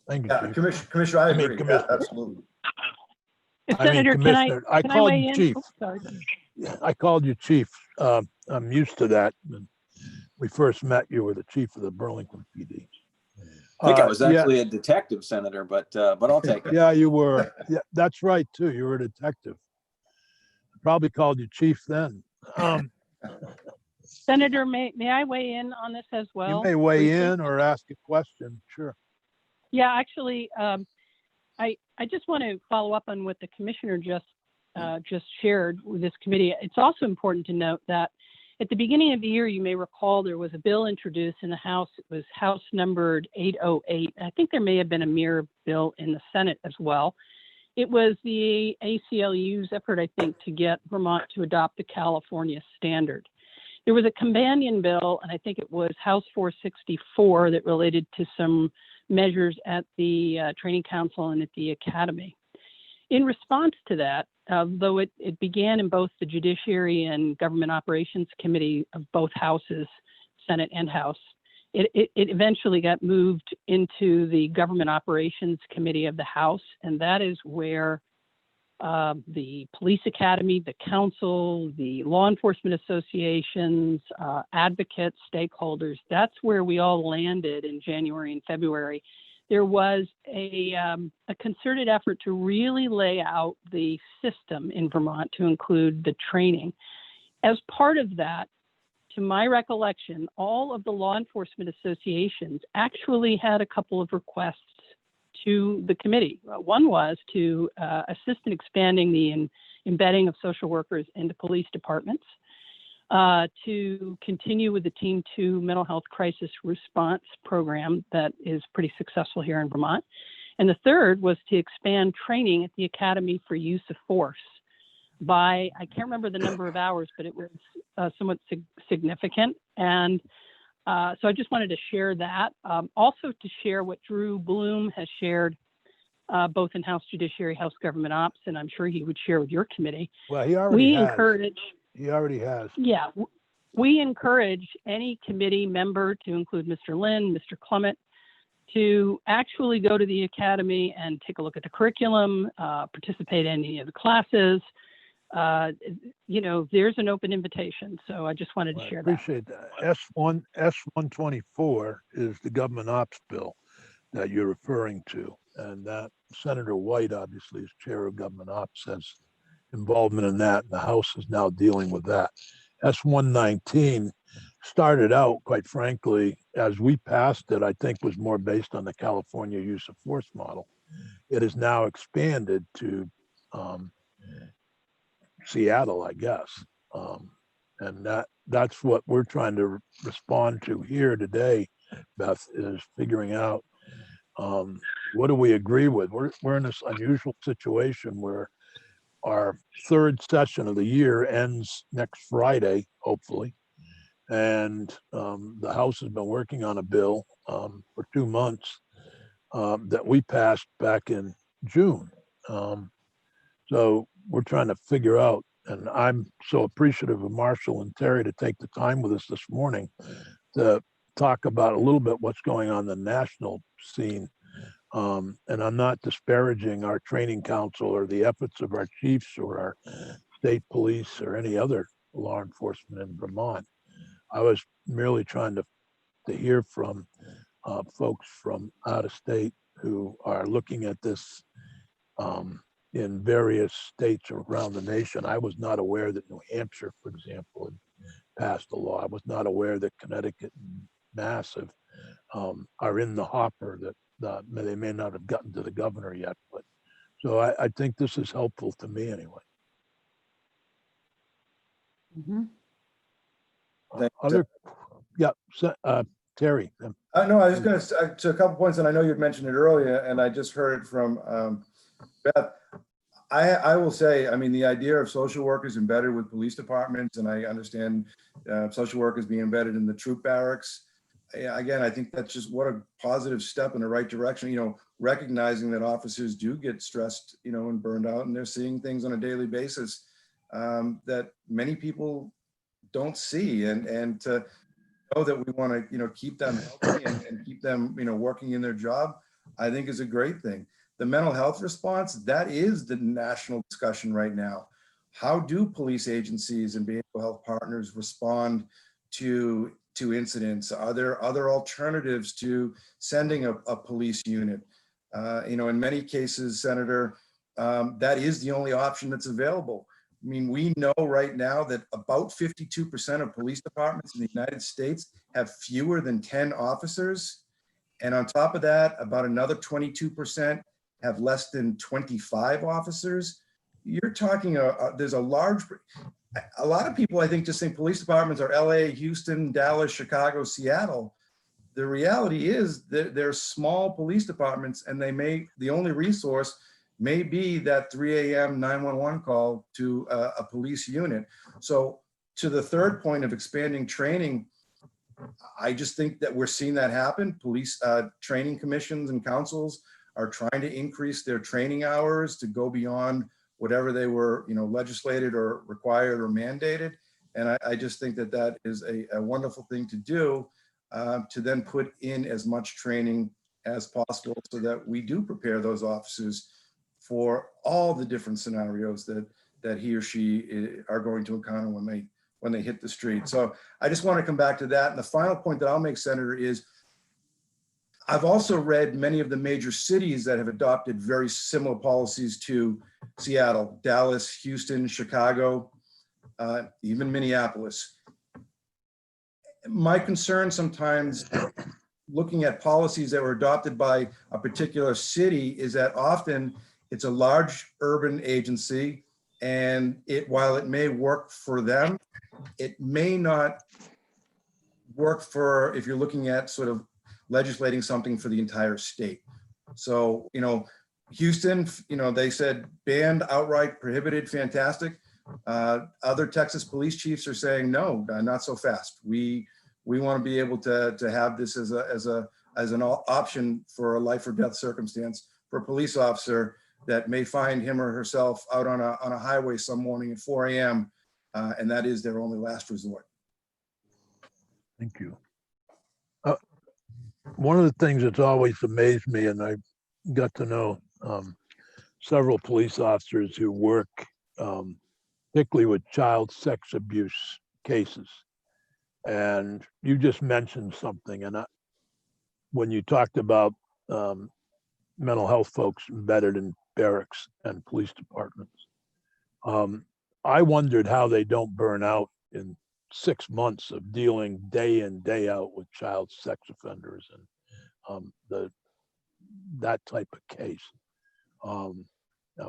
Thank you, Yeah, Chief. Commissioner, I I mean, agree. Yeah, Commissioner. absolutely. Commissioner, Senator, can I called weigh you in? Chief. Oh, sorry. I called you Chief. I'm used to that. When we first met, you were the chief of the Burlington PD. I think I was Yeah. actually a detective, Senator, but I'll take it. Yeah, you were. Yeah, that's right too. You were a detective. Probably called you Chief then. Senator, may I weigh in on this as well? You may weigh briefly? in or ask a question. Sure. Yeah, actually, I just want to follow up on what the commissioner just shared with this committee. It's also important to note that at the beginning of the year, you may recall there was a bill introduced in the House. It was House numbered 808. I think there may have been a mirror bill in the Senate as well. It was the ACLU's effort, I think, to get Vermont to adopt the California standard. There was a companion bill, and I think it was House 464 that related to some measures at the Training Council and at the Academy. In response to that, though it began in both the Judiciary and Government Operations Committee of both houses, Senate and House, it eventually got moved into the Government Operations Committee of the House, and that is where the Police Academy, the Council, the law enforcement associations, advocates, stakeholders, that's where we all landed in January and February. There was a concerted effort to really lay out the system in Vermont to include the training. As part of that, to my recollection, all of the law enforcement associations actually had a couple of requests to the committee. One was to assist in expanding the embedding of social workers into police departments, to continue with the Team 2 mental health crisis response program that is pretty successful here in Vermont. And the third was to expand training at the Academy for Use of Force by, I can't remember the number of hours, but it was somewhat significant. And so I just wanted to share that. Also to share what Drew Bloom has shared both in House Judiciary, House Government Ops, and I'm sure he would share with your committee. Well, he already has. Encourage. He already has. Yeah, we encourage any committee member, to include Mr. Lynn, Mr. Clement, to actually go to the Academy and take a look at the curriculum, participate in any of the classes. You know, there's an open invitation. So I just wanted to share that. Appreciate that. S124 is the government ops bill that you're referring to. And that Senator White, obviously, is chair of government ops, has involvement in that. And the House is now dealing with that. S119 started out, quite frankly, as we passed it, I think was more based on the California use of force model. It is now expanded to Seattle, I guess. And that's what we're trying to respond to here today, Beth, is figuring out what do we agree with? We're in this unusual situation where our third session of the year ends next Friday, hopefully. And the House has been working on a bill for 2 months that we passed back in June. So we're trying to figure out, and I'm so appreciative of Marshall and Terry to take the time with us this morning to talk about a little bit what's going on in the national scene. And I'm not disparaging our training council or the efforts of our chiefs or our state police or any other law enforcement in Vermont. I was merely trying to hear from folks from out of state who are looking at this in various states around the nation. I was not aware that New Hampshire, for example, had passed a law. I was not aware that Connecticut and Mass are in the hopper, that they may not have gotten to the governor yet. But so I think this is helpful to me anyway. Mm-hmm. Terry. No, I was just going to a couple points, and I know you'd mentioned it earlier, and I just heard it from Beth. I will say, I mean, the idea of social workers embedded with police departments, and I understand social workers being embedded in the troop barracks. again, I think that's just what a positive step in the right direction, recognizing that officers do get stressed, and burned out, and they're seeing things on a daily basis that many people don't see. And to know that we want to, keep them healthy and keep them, working in their job, I think is a great thing. The mental health response, that is the national discussion right now. How do police agencies and behavioral health partners respond to incidents? Are there other alternatives to sending a police unit? In many cases, Senator, that is the only option that's available. I mean, we know right now that about 52% of police departments in the United States have fewer than 10 officers. And on top of that, about another 22% have less than 25 officers. You're talking, there's a lot of people, I think, just think police departments are LA, Houston, Dallas, Chicago, Seattle. The reality is that they're small police departments, and the only resource may be that 3 a.m. 911 call to a police unit. So to the third point of expanding training, I just think that we're seeing that happen. Police training commissions and councils are trying to increase their training hours to go beyond whatever they were, legislated or required or mandated. And I just think that that is a wonderful thing to do, to then put in as much training as possible so that we do prepare those officers for all the different scenarios that he or she are going to encounter when they hit the street. So I just want to come back to that. And the final point that I'll make, Senator, is I've also read many of the major cities that have adopted very similar policies to Seattle, Dallas, Houston, Chicago, even Minneapolis. My concern sometimes looking at policies that were adopted by a particular city is that often it's a large urban agency, and while it may work for them, it may not work for, if you're looking at sort of legislating something for the entire state. So, Houston, they said banned, outright prohibited, fantastic. Other Texas police chiefs are saying, no, not so fast. We want to be able to have this as an option for a life or death circumstance for a police officer that may find him or herself out on a highway some morning at 4 a.m. And that is their only last resort. Thank you. One of the things that's always amazed me, and I got to know several police officers who work particularly with child sex abuse cases. And you just mentioned something, and when you talked about mental health folks embedded in barracks and police departments, I wondered how they don't burn out in 6 months of dealing day in, day out with child sex offenders and that type of case.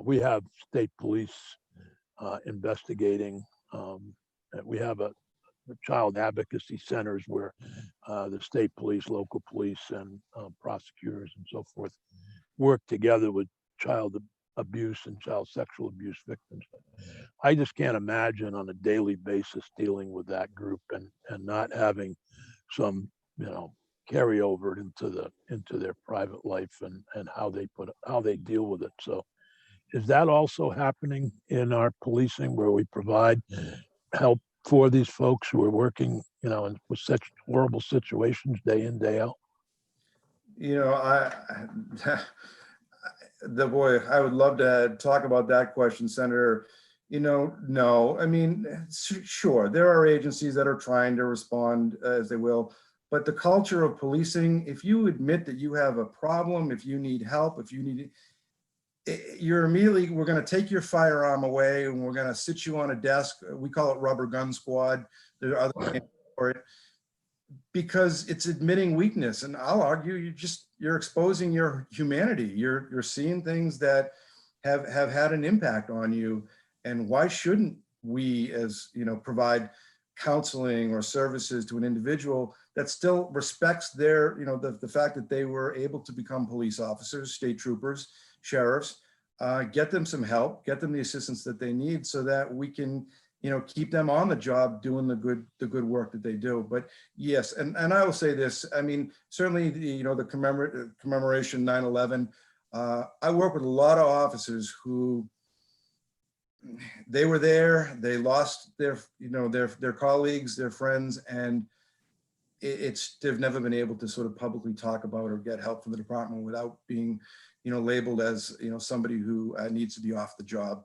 We have state police investigating. We have the child advocacy centers where the state police, local police, and prosecutors and so forth work together with child abuse and child sexual abuse victims. I just can't imagine on a daily basis dealing with that group and not having some, carryover into their private life and how they deal with it. So is that also happening in our policing, where we provide help for these folks who are working, with such horrible situations day in, day out? I would love to talk about that question, Senator. No, I mean, sure, there are agencies that are trying to respond as they will, but the culture of policing, if you admit that you have a problem, if you need help, you're immediately, we're going to take your firearm away and we're going to sit you on a desk. We call it rubber gun squad. There are other names for it, because it's admitting weakness. And I'll argue you're exposing your humanity. You're seeing things that have had an impact on you. And why shouldn't we, as provide counseling or services to an individual that still respects their, the fact that they were able to become police officers, state troopers, sheriffs, get them some help, get them the assistance that they need so that we can keep them on the job doing the good work that they do. But yes, and I will say this, I mean, certainly the commemoration 9/11, I work with a lot of officers who they were there, they lost their colleagues, their friends, and they've never been able to sort of publicly talk about or get help from the department without being labeled as somebody who needs to be off the job.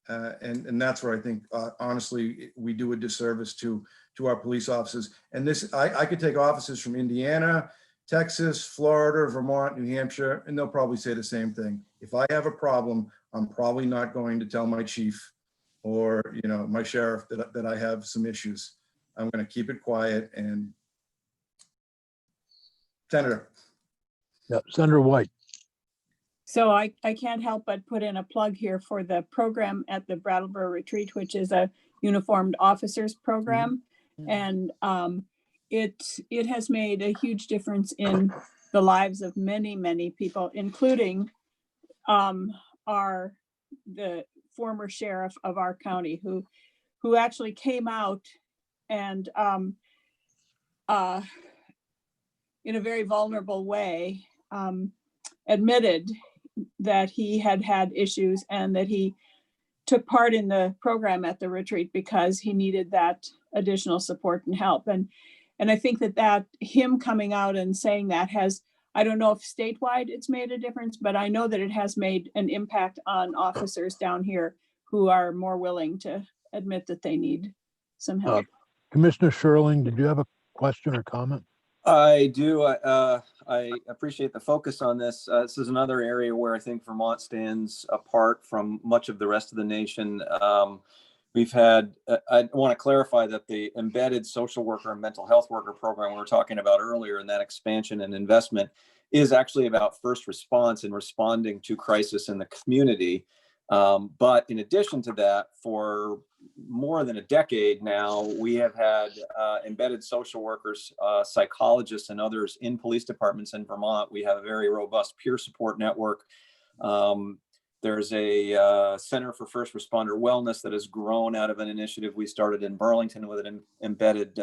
And that's where I think, honestly, we do a disservice to our police officers. And this, I could take officers from Indiana, Texas, Florida, Vermont, New Hampshire, and they'll probably say the same thing. If I have a problem, I'm probably not going to tell my chief or my sheriff that I have some issues. I'm going to keep it quiet. And Senator. Yeah, Senator White. So I can't help but put in a plug here for the program at the Brattleboro Retreat, which is a uniformed officers program. And it has made a huge difference in the lives of many, many people, including the former sheriff of our county who actually came out and in a very vulnerable way admitted that he had issues and that he took part in the program at the retreat because he needed that additional support and help. And I think that him coming out and saying that I don't know if statewide it's made a difference, but I know that it has made an impact on officers down here who are more willing to admit that they need some help. Commissioner Sherling, did you have a question or comment? I do. I appreciate the focus on this. This is another area where I think Vermont stands apart from much of the rest of the nation. We've had, I want to clarify that the embedded social worker and mental health worker program we were talking about earlier, and that expansion and investment is actually about first response and responding to crisis in the community. But in addition to that, for more than a decade now, we have had embedded social workers, psychologists, and others in police departments in Vermont. We have a very robust peer support network. There's a Center for First Responder Wellness that has grown out of an initiative we started in Burlington with an embedded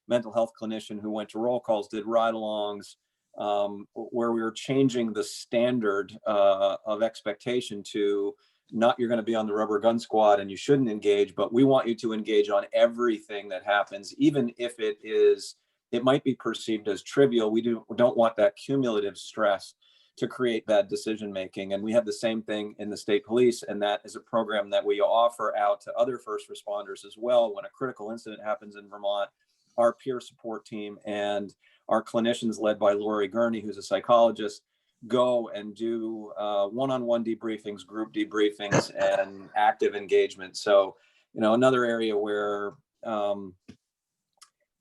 mental health clinician who went to roll calls, did ride-alongs, where we were changing the standard of expectation to not you're going to be on the rubber gun squad and you shouldn't engage, but we want you to engage on everything that happens, even if it might be perceived as trivial. We don't want that cumulative stress to create bad decision making. And we have the same thing in the state police, and that is a program that we offer out to other first responders as well. When a critical incident happens in Vermont, our peer support team and our clinicians led by Lori Gurney, who's a psychologist, go and do one-on-one debriefings, group debriefings, and active engagement. So, another area where, and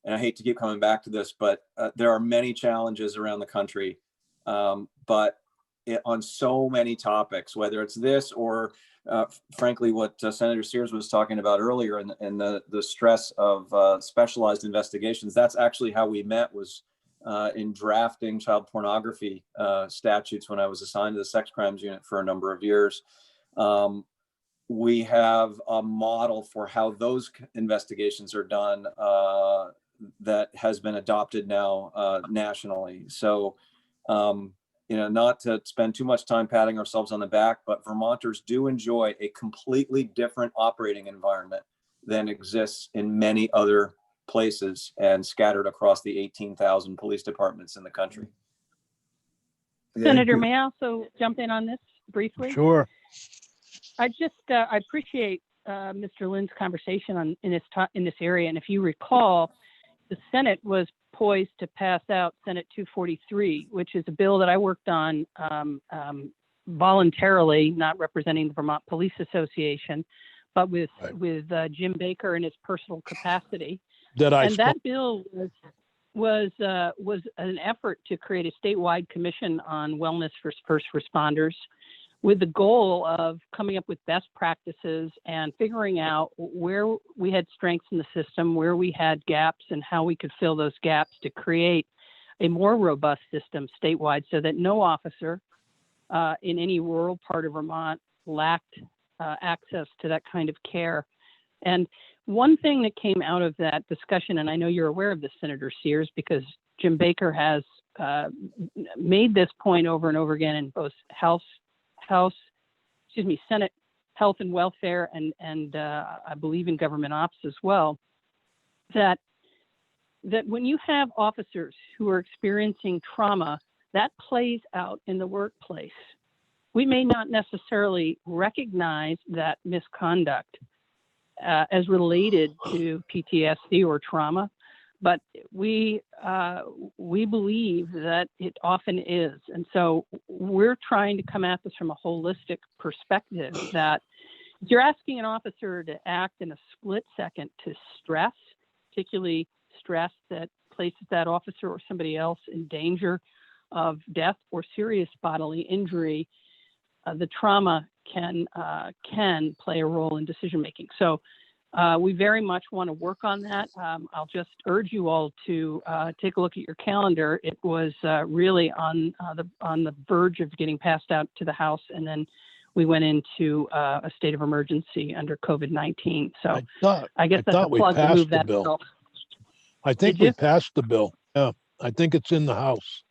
I hate to keep coming back to this, but there are many challenges around the country, but on so many topics, whether it's this or frankly, what Senator Sears was talking about earlier and the stress of specialized investigations. That's actually how we met, was in drafting child pornography statutes when I was assigned to the sex crimes unit for a number of years. We have a model for how those investigations are done that has been adopted now nationally. So, not to spend too much time patting ourselves on the back, but Vermonters do enjoy a completely different operating environment than exists in many other places and scattered across the 18,000 police departments in the country. Senator, may I also jump in on this briefly? Sure. I appreciate Mr. Lynn's conversation in this area. And if you recall, the Senate was poised to pass out Senate 243, which is a bill that I worked on voluntarily, not representing the Vermont Police Association, but with Jim Baker in his personal capacity. That bill was an effort to create a statewide commission on wellness for first responders, with the goal of coming up with best practices and figuring out where we had strengths in the system, where we had gaps, and how we could fill those gaps to create a more robust system statewide so that no officer in any rural part of Vermont lacked access to that kind of care. And one thing that came out of that discussion, and I know you're aware of this, Senator Sears, because Jim Baker has made this point over and over again in both Senate Health and Welfare and I believe in government ops as well, that when you have officers who are experiencing trauma, that plays out in the workplace. We may not necessarily recognize that misconduct as related to PTSD or trauma, but we believe that it often is. And so we're trying to come at this from a holistic perspective, that if you're asking an officer to act in a split second to stress, particularly stress that places that officer or somebody else in danger of death or serious bodily injury, the trauma can play a role in decision making. So we very much want to work on that. I'll just urge you all to take a look at your calendar. It was really on the verge of getting passed out to the House, and then we went into a state of emergency under COVID-19. So I guess that's a plug to move that bill. I think we passed the bill. Yeah, I think it's in the House.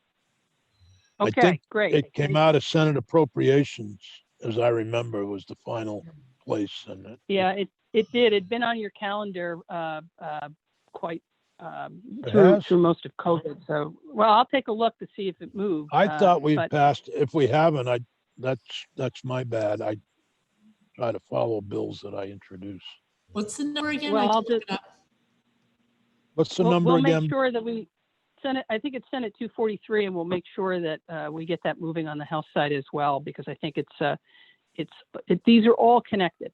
Okay, I think great. it came out of Senate Appropriations, as I remember, was the final place in it. Yeah, it did. It'd been on your calendar quite through most of COVID. So, well, I'll take a look to see if it moved. I thought we passed. If we haven't, that's my bad. I try to follow bills that I introduce. What's the number again? Well, I'll just. What's the number we'll again? Make sure that we Senate. I think it's Senate 243, and we'll make sure that we get that moving on the House side as well, because I think these are all connected.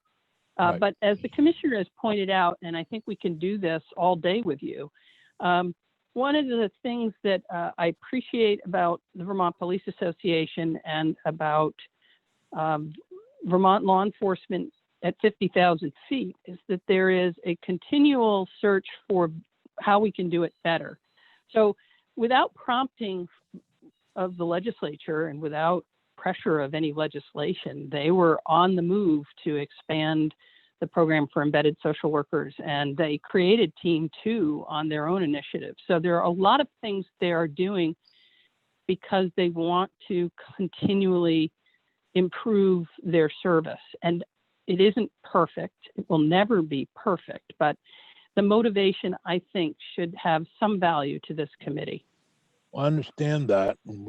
Right. But as the commissioner has pointed out, and I think we can do this all day with you, one of the things that I appreciate about the Vermont Police Association and about Vermont law enforcement at 50,000 feet is that there is a continual search for how we can do it better. So without prompting of the legislature and without pressure of any legislation, they were on the move to expand the program for embedded social workers, and they created Team 2 on their own initiative. So there are a lot of things they are doing because they want to continually improve their service. And it isn't perfect. It will never be perfect, but the motivation, I think, should have some value to this committee. I understand that, and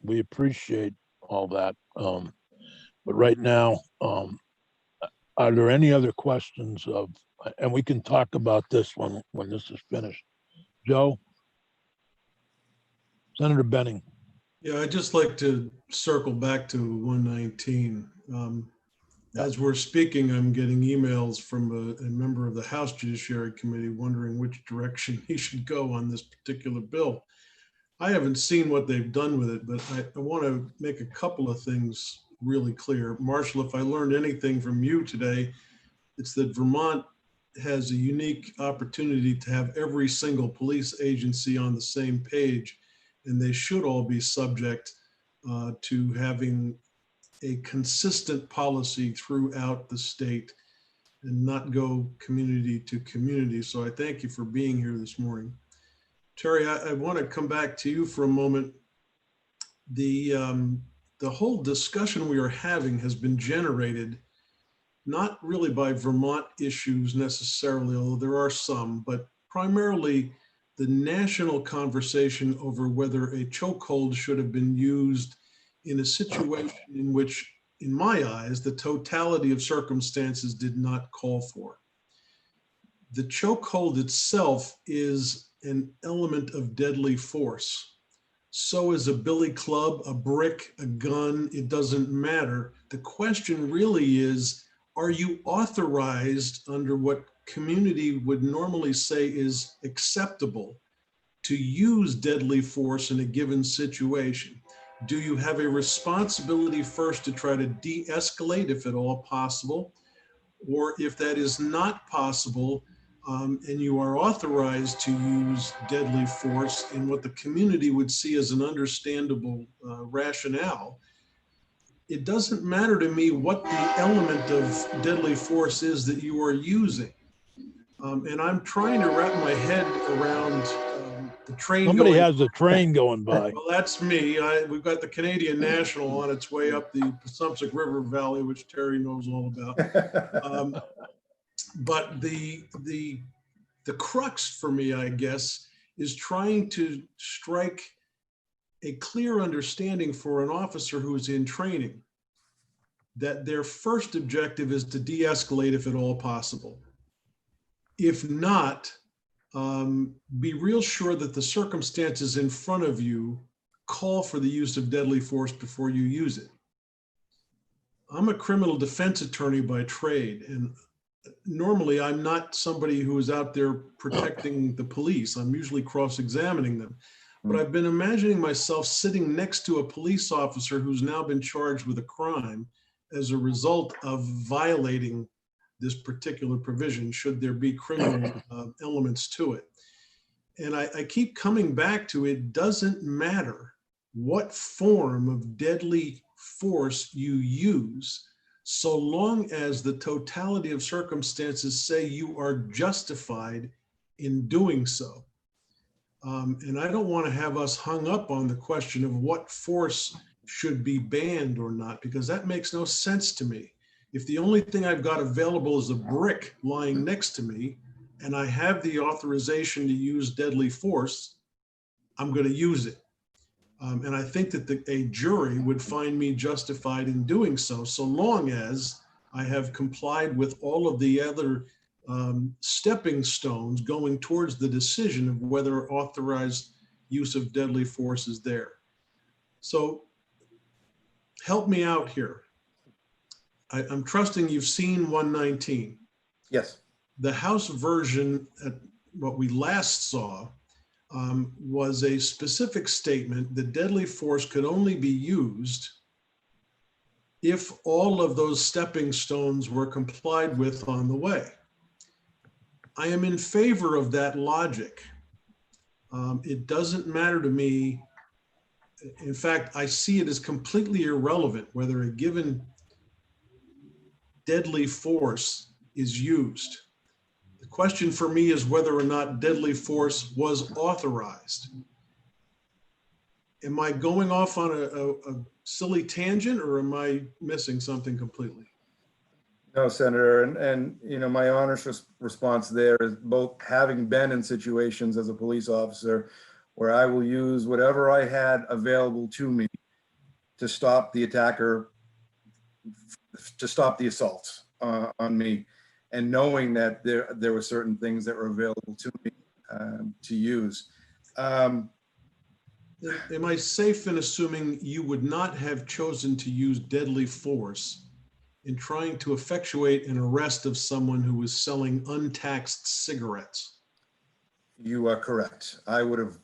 we appreciate all that. But right now, are there any other questions and we can talk about this when this is finished. Joe? Senator Benning. Yeah, I'd just like to circle back to 119. As we're speaking, I'm getting emails from a member of the House Judiciary Committee wondering which direction he should go on this particular bill. I haven't seen what they've done with it, but I want to make a couple of things really clear. Marshall, if I learned anything from you today, it's that Vermont has a unique opportunity to have every single police agency on the same page, and they should all be subject to having a consistent policy throughout the state and not go community to community. So I thank you for being here this morning. Terry, I want to come back to you for a moment. The whole discussion we are having has been generated not really by Vermont issues necessarily, although there are some, but primarily the national conversation over whether a chokehold should have been used in a situation in which, in my eyes, the totality of circumstances did not call for. The chokehold itself is an element of deadly force. So is a billy club, a brick, a gun, it doesn't matter. The question really is, are you authorized under what community would normally say is acceptable to use deadly force in a given situation? Do you have a responsibility first to try to de-escalate if at all possible? Or if that is not possible, and you are authorized to use deadly force in what the community would see as an understandable rationale, it doesn't matter to me what the element of deadly force is that you are using. And I'm trying to wrap my head around the train Somebody going. has a train going by. Well, that's me. We've got the Canadian National on its way up the Passumpsic River Valley, which Terry knows all about. But the crux for me, I guess, is trying to strike a clear understanding for an officer who is in training that their first objective is to de-escalate if at all possible. If not, be real sure that the circumstances in front of you call for the use of deadly force before you use it. I'm a criminal defense attorney by trade, and normally I'm not somebody who is out there protecting the police. I'm usually cross-examining them. But I've been imagining myself sitting next to a police officer who's now been charged with a crime as a result of violating this particular provision, should there be criminal elements to it. And I keep coming back to, it doesn't matter what form of deadly force you use, so long as the totality of circumstances say you are justified in doing so. And I don't want to have us hung up on the question of what force should be banned or not, because that makes no sense to me. If the only thing I've got available is a brick lying next to me, and I have the authorization to use deadly force, I'm going to use it. And I think that a jury would find me justified in doing so, so long as I have complied with all of the other stepping stones going towards the decision of whether authorized use of deadly force is there. So help me out here. I'm trusting you've seen 119. Yes. The House version, what we last saw, was a specific statement that deadly force could only be used if all of those stepping stones were complied with on the way. I am in favor of that logic. It doesn't matter to me. In fact, I see it as completely irrelevant whether a given deadly force is used. The question for me is whether or not deadly force was authorized. Am I going off on a silly tangent, or am I missing something completely? No, Senator, and you know, my honest response there is, both having been in situations as a police officer where I will use whatever I had available to me to stop the attacker, to stop the assaults on me, and knowing that there were certain things that were available to me to use. Am I safe in assuming you would not have chosen to use deadly force in trying to effectuate an arrest of someone who was selling untaxed cigarettes? You are correct. I would have.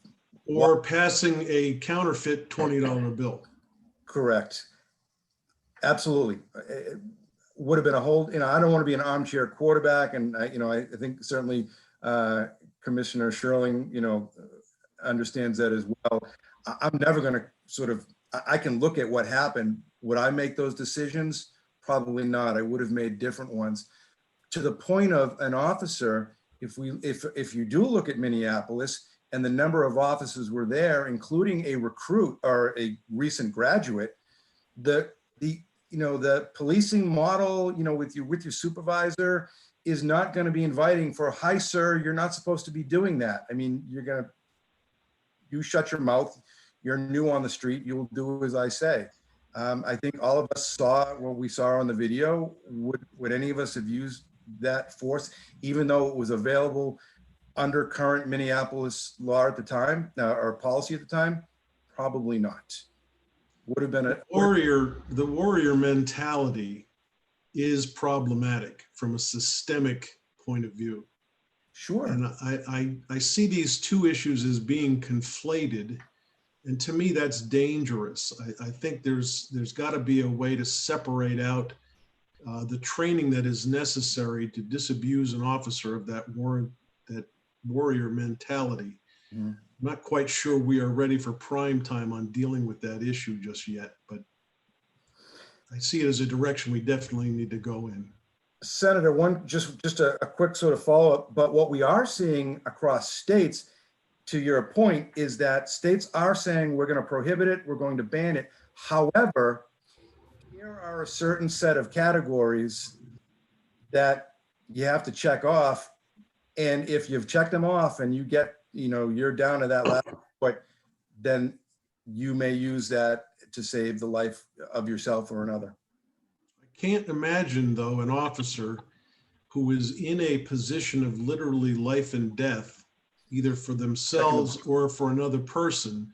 Or passing a counterfeit $20 bill? Correct. Absolutely. It would have been a whole, you know, I don't want to be an armchair quarterback. And I think certainly Commissioner Sherling, understands that as well. I'm never going to I can look at what happened. Would I make those decisions? Probably not. I would have made different ones. To the point of an officer, if you do look at Minneapolis and the number of officers were there, including a recruit or a recent graduate, the policing model, with your supervisor is not going to be inviting for, "Hi, sir, you're not supposed to be doing that." I mean, you shut your mouth. You're new on the street. You will do as I say. I think all of us saw what we saw on the video. Would any of us have used that force, even though it was available under current Minneapolis law at the time, or policy at the time? Probably not. Would have been the warrior mentality is problematic from a systemic point of view. Sure. And I see these two issues as being conflated. And to me, that's dangerous. I think there's got to be a way to separate out the training that is necessary to disabuse an officer of that warrior mentality. Mm-hmm. I'm not quite sure we are ready for prime time on dealing with that issue just yet, but I see it as a direction we definitely need to go in. Senator, just a quick sort of follow-up, but what we are seeing across states, to your point, is that states are saying we're going to prohibit it, we're going to ban it. However, here are a certain set of categories that you have to check off. And if you've checked them off and you get, you're down to that last point, then you may use that to save the life of yourself or another. I can't imagine, though, an officer who is in a position of literally life and death, either for themselves or for another person,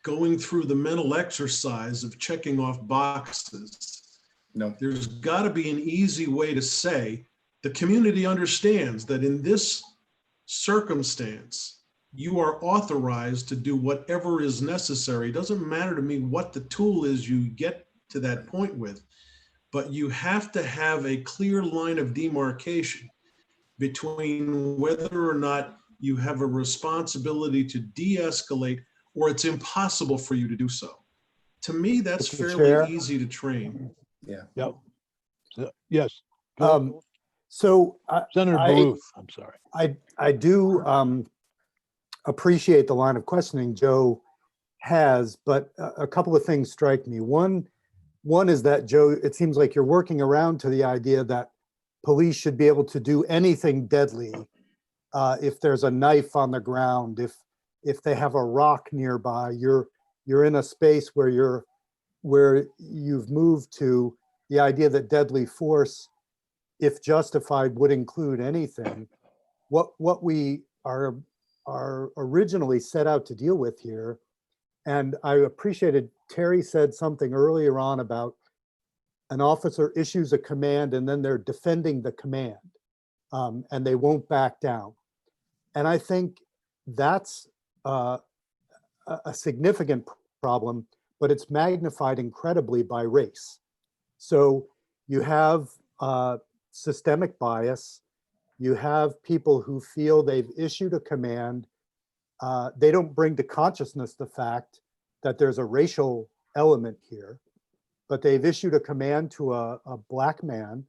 going through the mental exercise of checking off boxes. No. There's got to be an easy way to say, the community understands that in this circumstance, you are authorized to do whatever is necessary. It doesn't matter to me what the tool is you get to that point with, but you have to have a clear line of demarcation between whether or not you have a responsibility to de-escalate or it's impossible for you to do so. To me, that's Mr. fairly Chair. easy to train. Yeah. Yep. So, yes. So Senator Baruth, I'm sorry. I do appreciate the line of questioning Joe has, but a couple of things strike me. One is that, Joe, it seems like you're working around to the idea that police should be able to do anything deadly if there's a knife on the ground, if they have a rock nearby. You're in a space where you've moved to the idea that deadly force, if justified, would include anything. What we are originally set out to deal with here, and I appreciated Terry said something earlier on about an officer issues a command and then they're defending the command, and they won't back down. And I think that's a significant problem, but it's magnified incredibly by race. So you have systemic bias. You have people who feel they've issued a command. They don't bring to consciousness the fact that there's a racial element here, but they've issued a command to a Black man.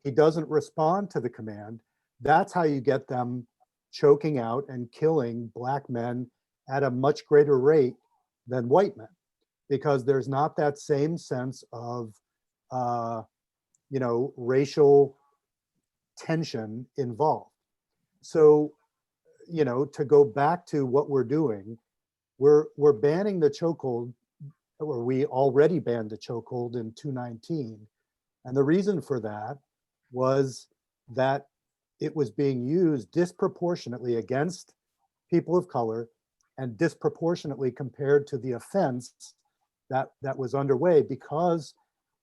He doesn't respond to the command. That's how you get them choking out and killing Black men at a much greater rate than white men, because there's not that same sense of racial tension involved. So, to go back to what we're doing, we're banning the chokehold, or we already banned the chokehold in 219. And the reason for that was that it was being used disproportionately against people of color and disproportionately compared to the offense that was underway, because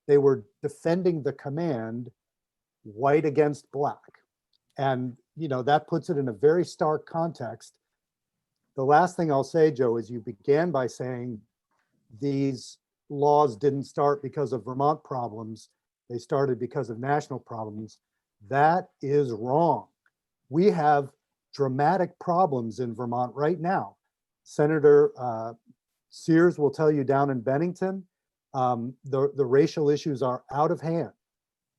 they were defending the command white against Black. And, that puts it in a very stark context. The last thing I'll say, Joe, is you began by saying these laws didn't start because of Vermont problems. They started because of national problems. That is wrong. We have dramatic problems in Vermont right now. Senator Sears will tell you down in Bennington, the racial issues are out of hand.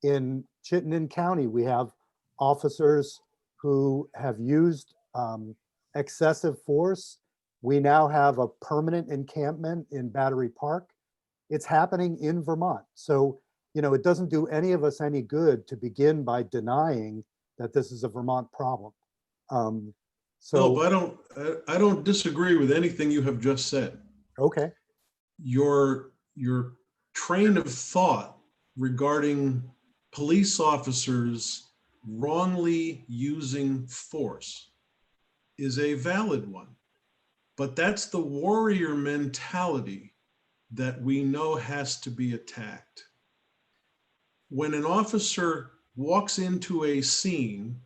In Chittenden County, we have officers who have used excessive force. We now have a permanent encampment in Battery Park. It's happening in Vermont. So, it doesn't do any of us any good to begin by denying that this is a Vermont problem. So I don't disagree with anything you have just said. Okay. Your train of thought regarding police officers wrongly using force is a valid one, but that's the warrior mentality that we know has to be attacked. When an officer walks into a scene,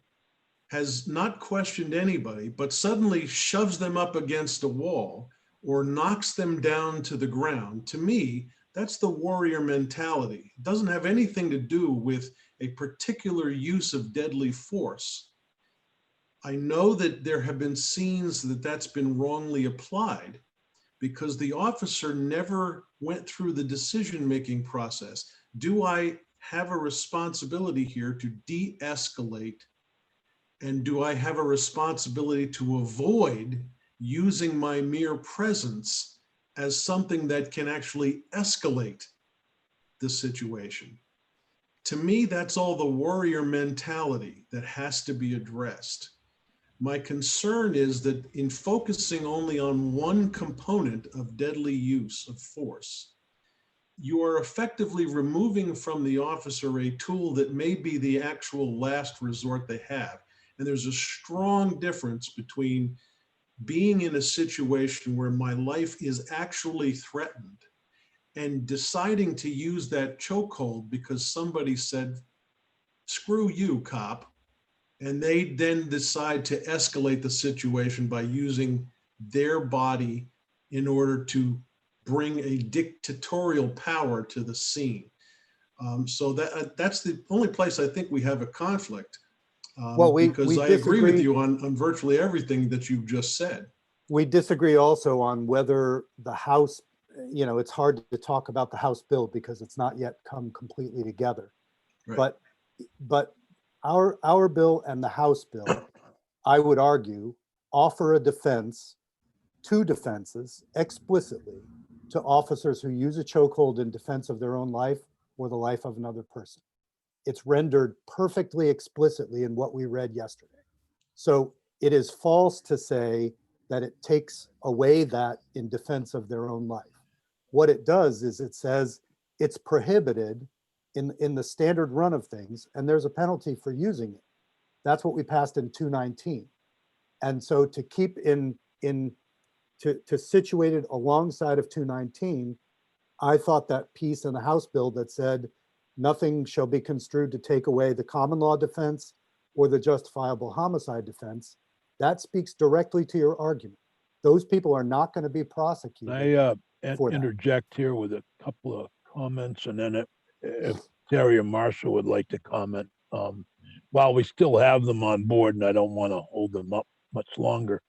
has not questioned anybody, but suddenly shoves them up against a wall or knocks them down to the ground, to me, that's the warrior mentality. It doesn't have anything to do with a particular use of deadly force. I know that there have been scenes that's been wrongly applied because the officer never went through the decision-making process. Do I have a responsibility here to de-escalate? And do I have a responsibility to avoid using my mere presence as something that can actually escalate the situation? To me, that's all the warrior mentality that has to be addressed. My concern is that in focusing only on one component of deadly use of force, you are effectively removing from the officer a tool that may be the actual last resort they have. And there's a strong difference between being in a situation where my life is actually threatened and deciding to use that chokehold because somebody said, screw you, cop. And they then decide to escalate the situation by using their body in order to bring a dictatorial power to the scene. So that's the only place I think we have a conflict. Well, because we I agree with disagree. you on virtually everything that you've just said. We disagree also on whether the House, it's hard to talk about the House bill because it's not yet come completely together. Right. But our bill and the House bill, I would argue, offer a defense, two defenses explicitly to officers who use a chokehold in defense of their own life or the life of another person. It's rendered perfectly explicitly in what we read yesterday. So it is false to say that it takes away that in defense of their own life. What it does is it says it's prohibited in the standard run of things, and there's a penalty for using it. That's what we passed in 219. And so to keep to situate it alongside of 219, I thought that piece in the House bill that said nothing shall be construed to take away the common law defense or the justifiable homicide defense, that speaks directly to your argument. Those people are not going to be prosecuted. I for that. interject here with a couple of comments, and then if Terry or Marshall would like to comment, while we still have them on board, and I don't want to hold them up much longer.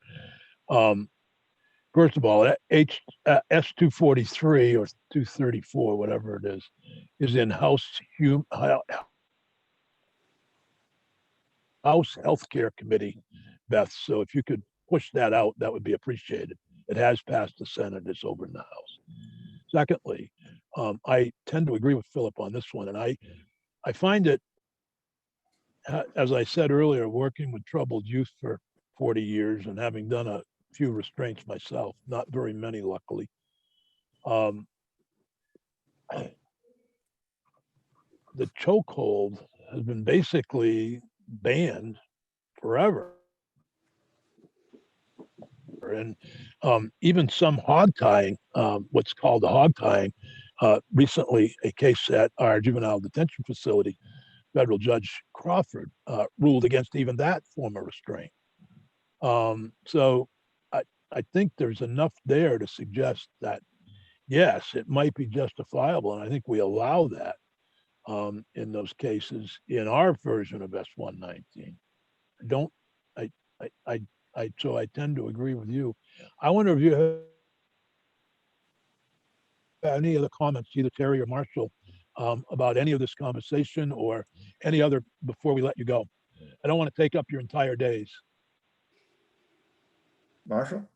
First of all, S243 or 234, whatever it is in House Healthcare Committee, Beth. So if you could push that out, that would be appreciated. It has passed the Senate, it's over in the House. Secondly, I tend to agree with Philip on this one, and I find it, as I said earlier, working with troubled youth for 40 years and having done a few restraints myself, not very many, luckily. The chokehold has been basically banned forever. And even some hog tying, what's called the hog tying, recently a case at our juvenile detention facility, federal judge Crawford ruled against even that form of restraint. So I think there's enough there to suggest that, yes, it might be justifiable. And I think we allow that in those cases in our version of S119. So I tend to agree with you. I wonder if you have any other comments, either Terry or Marshall, about any of this conversation or any other before we let you go. I don't want to take up your entire days. Marshall?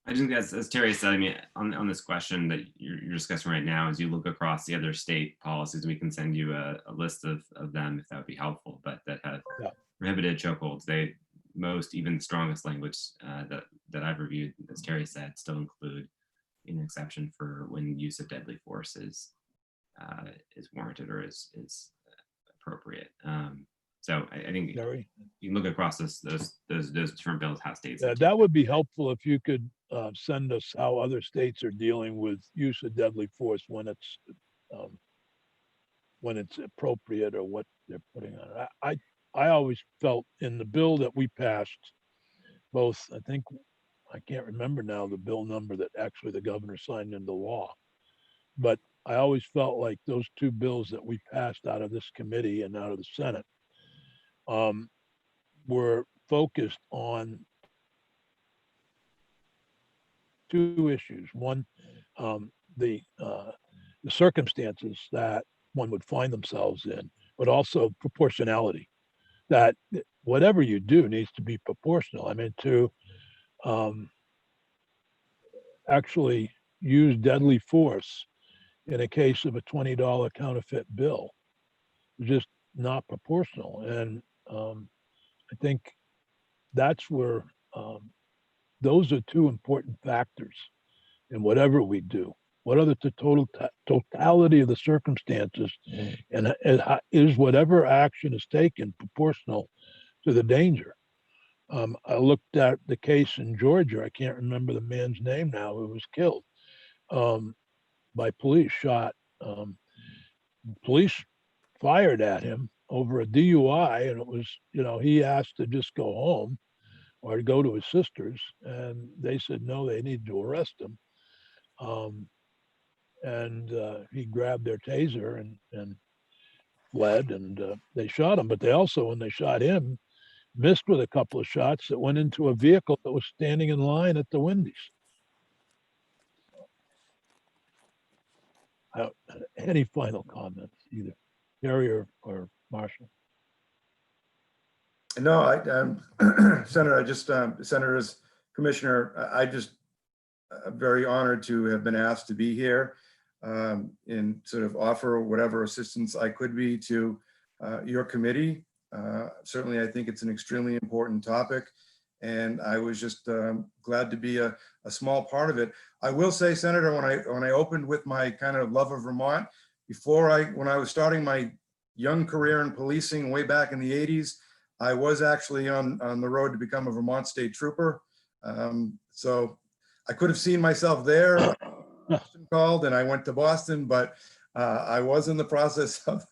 I think as Terry said, I mean, on this question that you're discussing right now, as you look across the other state policies, we can send you a list of them if that would be helpful, but that have prohibited chokeholds. Most, even strongest language that I've reviewed, as Terry said, still include an exception for when use of deadly force is warranted or is appropriate. So I think Terry? you can look across those different bills, how states. That would be helpful if you could send us how other states are dealing with use of deadly force when it's appropriate or what they're putting on it. I always felt in the bill that we passed, both, I think, I can't remember now the bill number that actually the governor signed into law, but I always felt like those two bills that we passed out of this committee and out of the Senate were focused on two issues. One, the circumstances that one would find themselves in, but also proportionality. That whatever you do needs to be proportional. I mean, to actually use deadly force in a case of a $20 counterfeit bill is just not proportional. And I think that's where those are two important factors in whatever we do. What are the totality of the circumstances, and is whatever action is taken proportional to the danger? I looked at the case in Georgia. I can't remember the man's name now who was killed by police, shot. Police fired at him over a DUI, and it was, he asked to just go home or to go to his sister's, and they said no, they need to arrest him. And he grabbed their taser and fled, and they shot him. But they also, when they shot him, missed with a couple of shots that went into a vehicle that was standing in line at the Wendy's. Any final comments, either Gary or Marshall? No, Senator, Senators, Commissioner, I'm very honored to have been asked to be here and sort of offer whatever assistance I could be to your committee. Certainly, I think it's an extremely important topic, and I was just glad to be a small part of it. I will say, Senator, when I opened with my kind of love of Vermont, when I was starting my young career in policing way back in the 80s, I was actually on the road to become a Vermont State Trooper. So I could have seen myself there. Boston called and I went to Boston, but I was in the process of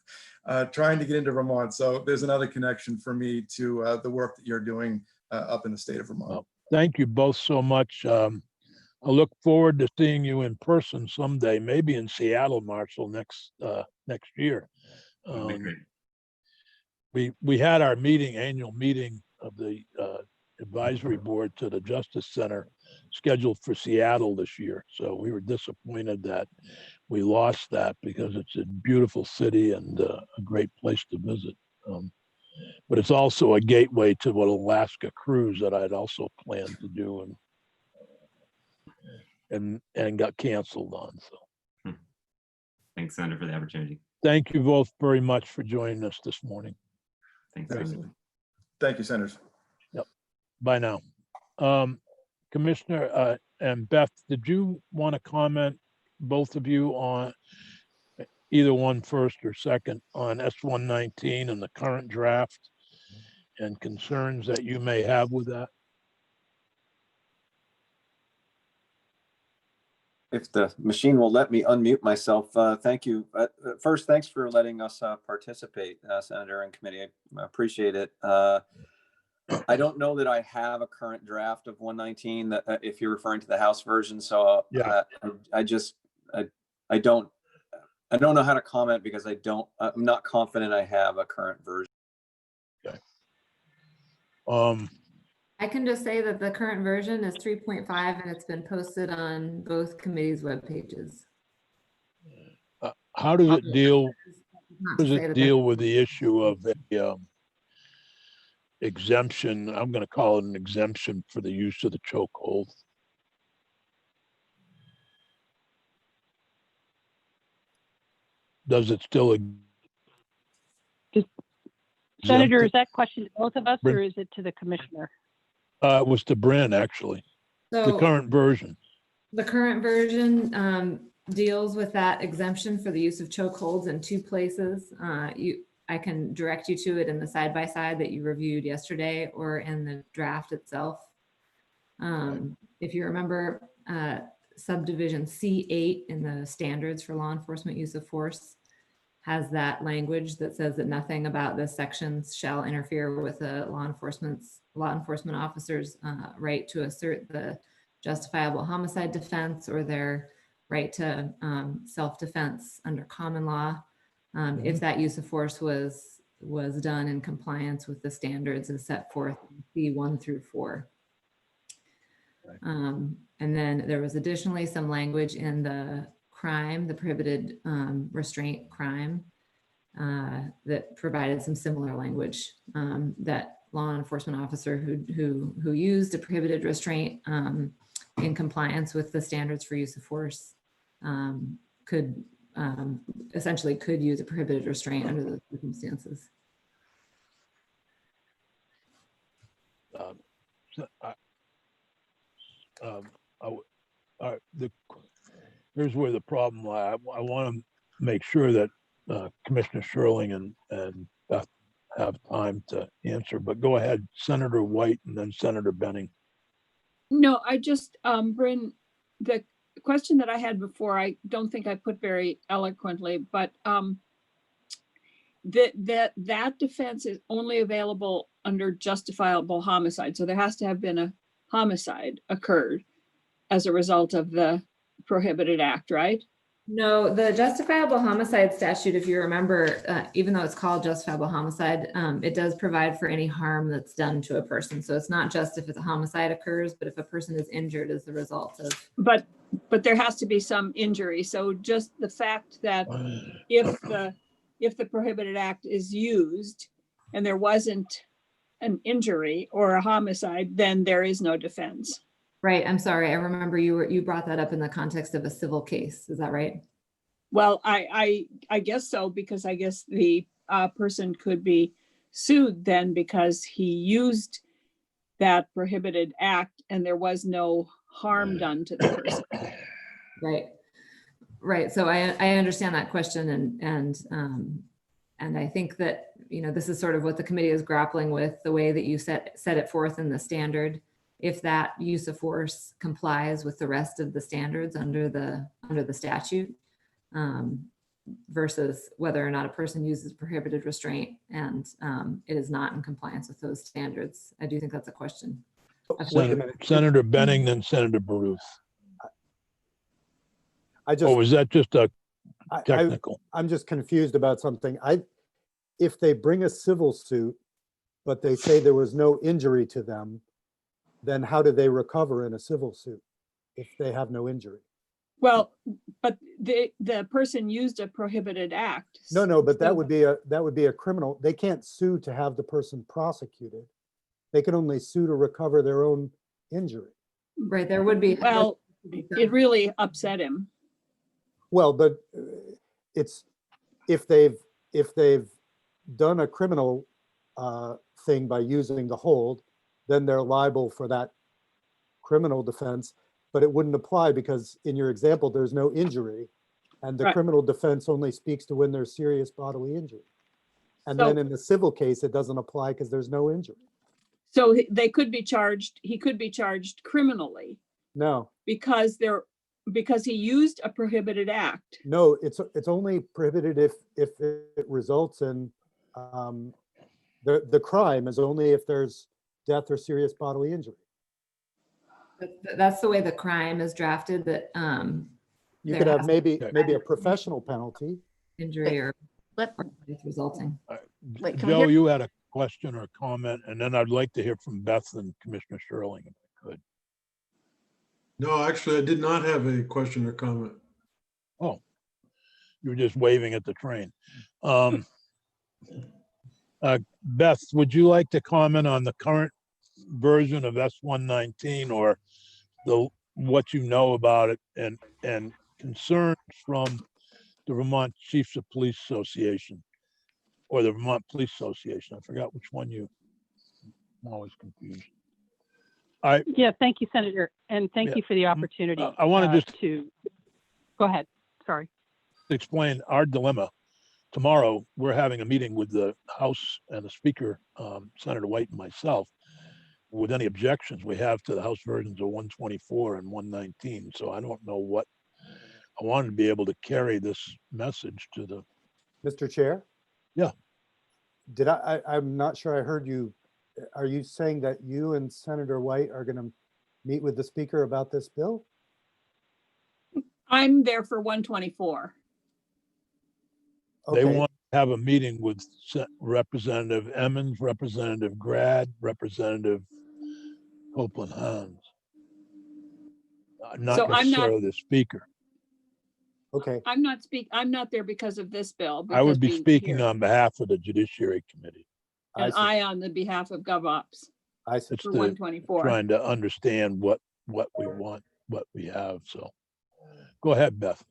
trying to get into Vermont. So there's another connection for me to the work that you're doing up in the state of Vermont. Well, thank you both so much. I look forward to seeing you in person someday, maybe in Seattle, Marshall, next year. That'd be great. We had our annual meeting of the advisory board to the Justice Center scheduled for Seattle this year. So we were disappointed that we lost that, because it's a beautiful city and a great place to visit. But it's also a gateway to an Alaska cruise that I'd also planned to do and got canceled on. So Thanks, Senator, for the opportunity. thank you both very much for joining us this morning. Thanks. Thank you, Senators. Bye now. Commissioner and Beth, did you want to comment, both of you, on either one first or second, on S-119 and the current draft and concerns that you may have with that? If the machine will let me unmute myself, thank you. First, thanks for letting us participate, Senator and committee. I appreciate it. I don't know that I have a current draft of 119, that if you're referring to the House version. So Yeah. I don't know how to comment, because I'm not confident I have a current version. Okay. I can just say that the current version is 3.5 and it's been posted on both committees' web pages. How does it deal? Not Does to say it that deal with the issue of a exemption? I'm going to call it an exemption for the use of the chokehold. Does it still? Senator, is that question to both of us, Bryn? or is it to the commissioner? It was to Bryn, actually, the So current version. the current version deals with that exemption for the use of chokeholds in two places. I can direct you to it in the side-by-side that you reviewed yesterday, or in the draft itself. If you remember, subdivision C8 in the standards for law enforcement use of force has that language that says that nothing about this section shall interfere with a law enforcement officer's right to assert the justifiable homicide defense, or their right to self-defense under common law, if that use of force was done in compliance with the standards as set forth in C1 through 4. And then there was additionally some language in the crime, the prohibited restraint crime, that provided some similar language, that law enforcement officer who used a prohibited restraint in compliance with the standards for use of force could essentially could use a prohibited restraint under those circumstances. Here's where the problem lies. I want to make sure that Commissioner Sherling and Beth have time to answer, but go ahead, Senator White and then Senator Benning. No, I just, Bryn, the question that I had before, I don't think I put very eloquently, but that defense is only available under justifiable homicide. So there has to have been a homicide occurred as a result of the prohibited act, right? No, the justifiable homicide statute, if you remember, even though it's called justifiable homicide, it does provide for any harm that's done to a person. So it's not just if it's a homicide occurs, but if a person is injured as a result of. But there has to be some injury. So just the fact that if the prohibited act is used and there wasn't an injury or a homicide, then there is no defense. Right. I'm sorry. I remember you brought that up in the context of a civil case. Is that right? Well, I guess so, because I guess the person could be sued then because he used that prohibited act and there was no harm done to the person. Right. Right. So I understand that question, and I think that, you know, this is sort of what the committee is grappling with, the way that you set it forth in the standard. If that use of force complies with the rest of the standards under the statute, versus whether or not a person uses prohibited restraint and it is not in compliance with those standards. I do think that's a question. Senator Benning, then Senator Baruth. Or was that just a technical? I'm just confused about something. If they bring a civil suit, but they say there was no injury to them, then how do they recover in a civil suit if they have no injury? Well, but the person used a prohibited act. No, but that would be a criminal. They can't sue to have the person prosecuted. They can only sue to recover their own injury. Right, there would be. Well, it really upset him. Well, but it's if they've done a criminal thing by using the hold, then they're liable for that criminal defense, but it wouldn't apply because in your example, there's no injury and the Right. criminal defense only speaks to when there's serious bodily injury. And then in the civil case, it doesn't apply because there's no injury. So he could be charged criminally No, because he used a prohibited act. no, it's only prohibited if it results in the crime is only if there's death or serious bodily injury. That's the way the crime is drafted, that You could have maybe a professional penalty. injury or Let, resulting. wait, can we Joe, hear? you had a question or comment, and then I'd like to hear from Beth and Commissioner Sherling, if I could. No, actually, I did not have a question or comment. Oh, you were just waving at the train. Beth, would you like to comment on the current version of S-119 or what you know about it and concerns from the Vermont Chiefs of Police Association or the Vermont Police Association? I forgot which one I'm always confused. Yeah, thank you, Senator, and thank you for the opportunity. I want to just go ahead. Sorry. explain our dilemma. Tomorrow, we're having a meeting with the House and the Speaker, Senator White and myself, with any objections we have to the House versions of 124 and 119. So I don't know what, I wanted to be able to carry this message to the. Mr. Chair? Yeah. I'm not sure I heard you. Are you saying that you and Senator White are going to meet with the Speaker about this bill? I'm there for 124. They Okay. want to have a meeting with Representative Emmons, Representative Grad, Representative Copeland Hans. Not So I'm not- necessarily the Speaker. Okay, I'm not there because of this bill. I would be because being speaking here, on behalf of the Judiciary Committee. And see. I on the behalf of GovOps I see. It's for the 124. trying to understand what we want, what we have. So go ahead, Beth.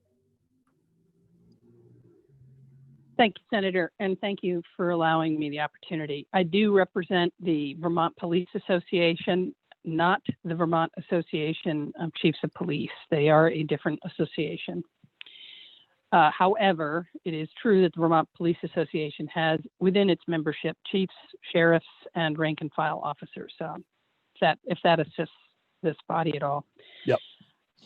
Thank you, Senator, and thank you for allowing me the opportunity. I do represent the Vermont Police Association, not the Vermont Association of Chiefs of Police. They are a different association. However, it is true that the Vermont Police Association has within its membership chiefs, sheriffs, and rank and file officers. If that assists this body at all. Yep.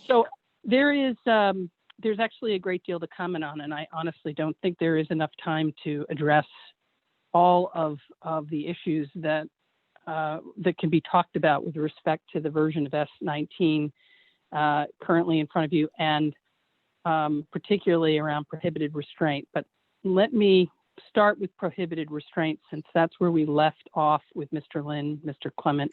So there's actually a great deal to comment on, and I honestly don't think there is enough time to address all of the issues that can be talked about with respect to the version of S19 currently in front of you, and particularly around prohibited restraint. But let me start with prohibited restraint, since that's where we left off with Mr. Lynn, Mr. Clement.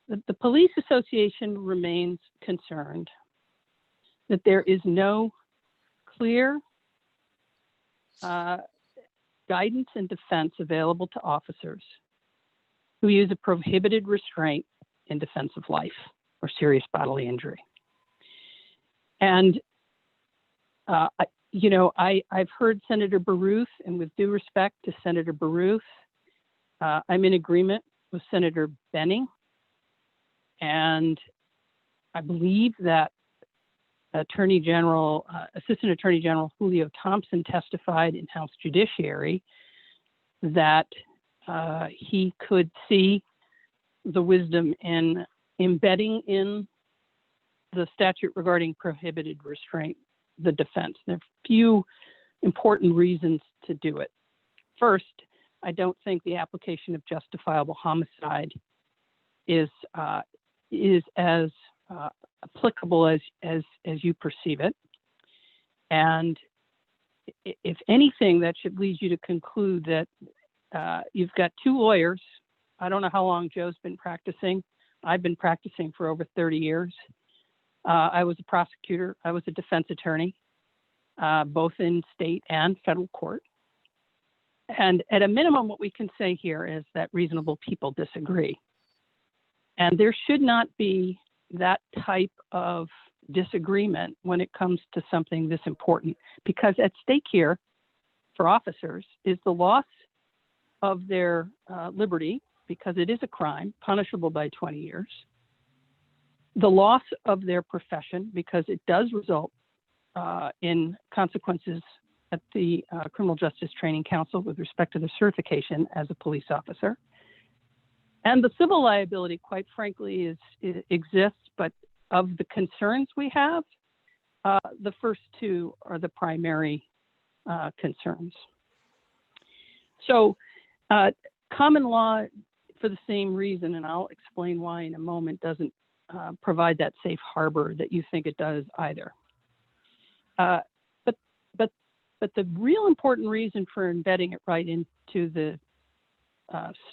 The Police Association remains concerned that there is no clear guidance and defense available to officers who use a prohibited restraint in defense of life or serious bodily injury. And, I've heard Senator Baruth, and with due respect to Senator Baruth, I'm in agreement with Senator Benning. And I believe that Assistant Attorney General Julio Thompson testified in House Judiciary that he could see the wisdom in embedding in the statute regarding prohibited restraint the defense. There are a few important reasons to do it. First, I don't think the application of justifiable homicide is as applicable as you perceive it. And if anything, that should lead you to conclude that you've got two lawyers. I don't know how long Joe's been practicing. I've been practicing for over 30 years. I was a prosecutor. I was a defense attorney, both in state and federal court. And at a minimum, what we can say here is that reasonable people disagree. And there should not be that type of disagreement when it comes to something this important, because at stake here for officers is the loss of their liberty, because it is a crime punishable by 20 years, the loss of their profession, because it does result in consequences at the Criminal Justice Training Council with respect to their certification as a police officer. And the civil liability, quite frankly, exists, but of the concerns we have, the first two are the primary concerns. So common law, for the same reason, and I'll explain why in a moment, doesn't provide that safe harbor that you think it does either. But the real important reason for embedding it right into the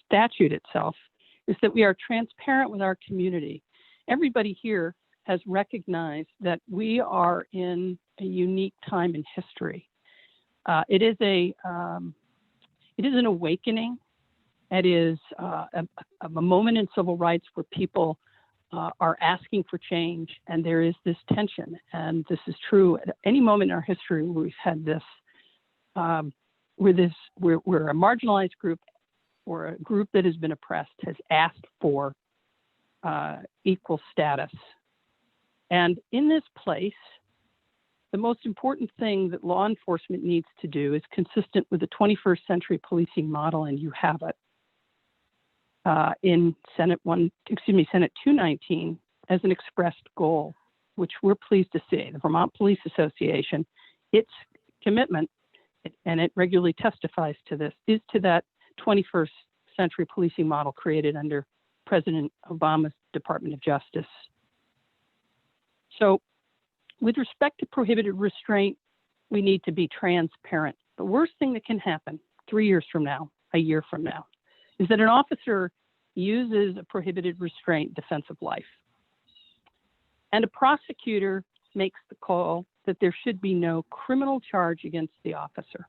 statute itself is that we are transparent with our community. Everybody here has recognized that we are in a unique time in history. It is an awakening. It is a moment in civil rights where people are asking for change, and there is this tension. And this is true at any moment in our history where we've had this, we're a marginalized group, or a group that has been oppressed has asked for equal status. And in this place, the most important thing that law enforcement needs to do is consistent with the 21st century policing model, and you have it in Senate 219 as an expressed goal, which we're pleased to see. The Vermont Police Association, its commitment, and it regularly testifies to this, is to that 21st century policing model created under President Obama's Department of Justice. So with respect to prohibited restraint, we need to be transparent. The worst thing that can happen 3 years from now, a year from now, is that an officer uses a prohibited restraint defense of life. and a prosecutor makes the call that there should be no criminal charge against the officer.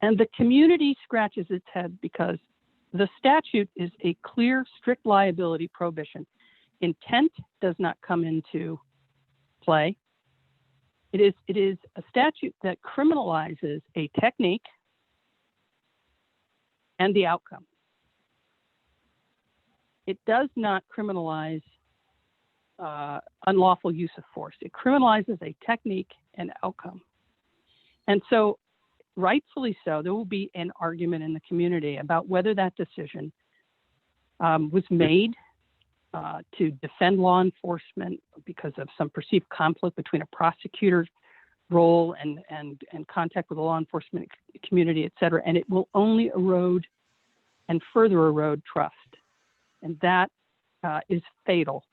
And the community scratches its head because the statute is a clear, strict liability prohibition. Intent does not come into play. It is a statute that criminalizes a technique and the outcome. It does not criminalize unlawful use of force. It criminalizes a technique and outcome. And so, rightfully so, there will be an argument in the community about whether that decision was made to defend law enforcement because of some perceived conflict between a prosecutor's role and contact with the law enforcement community, et cetera. And it will only erode and further erode trust. And that is fatal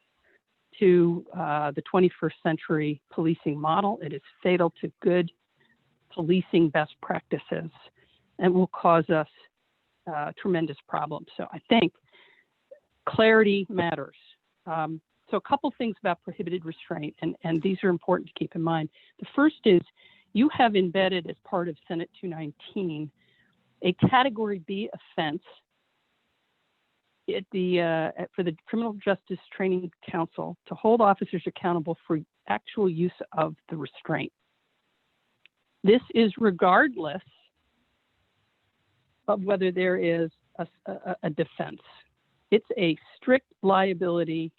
to the 21st century policing model. It is fatal to good policing best practices and will cause us tremendous problems. So I think clarity matters. So a couple things about prohibited restraint, and these are important to keep in mind. The first is you have embedded as part of Senate 219 a Category B offense for the Criminal Justice Training Council to hold officers accountable for actual use of the restraint. This is regardless of whether there is a defense. It's a strict liability,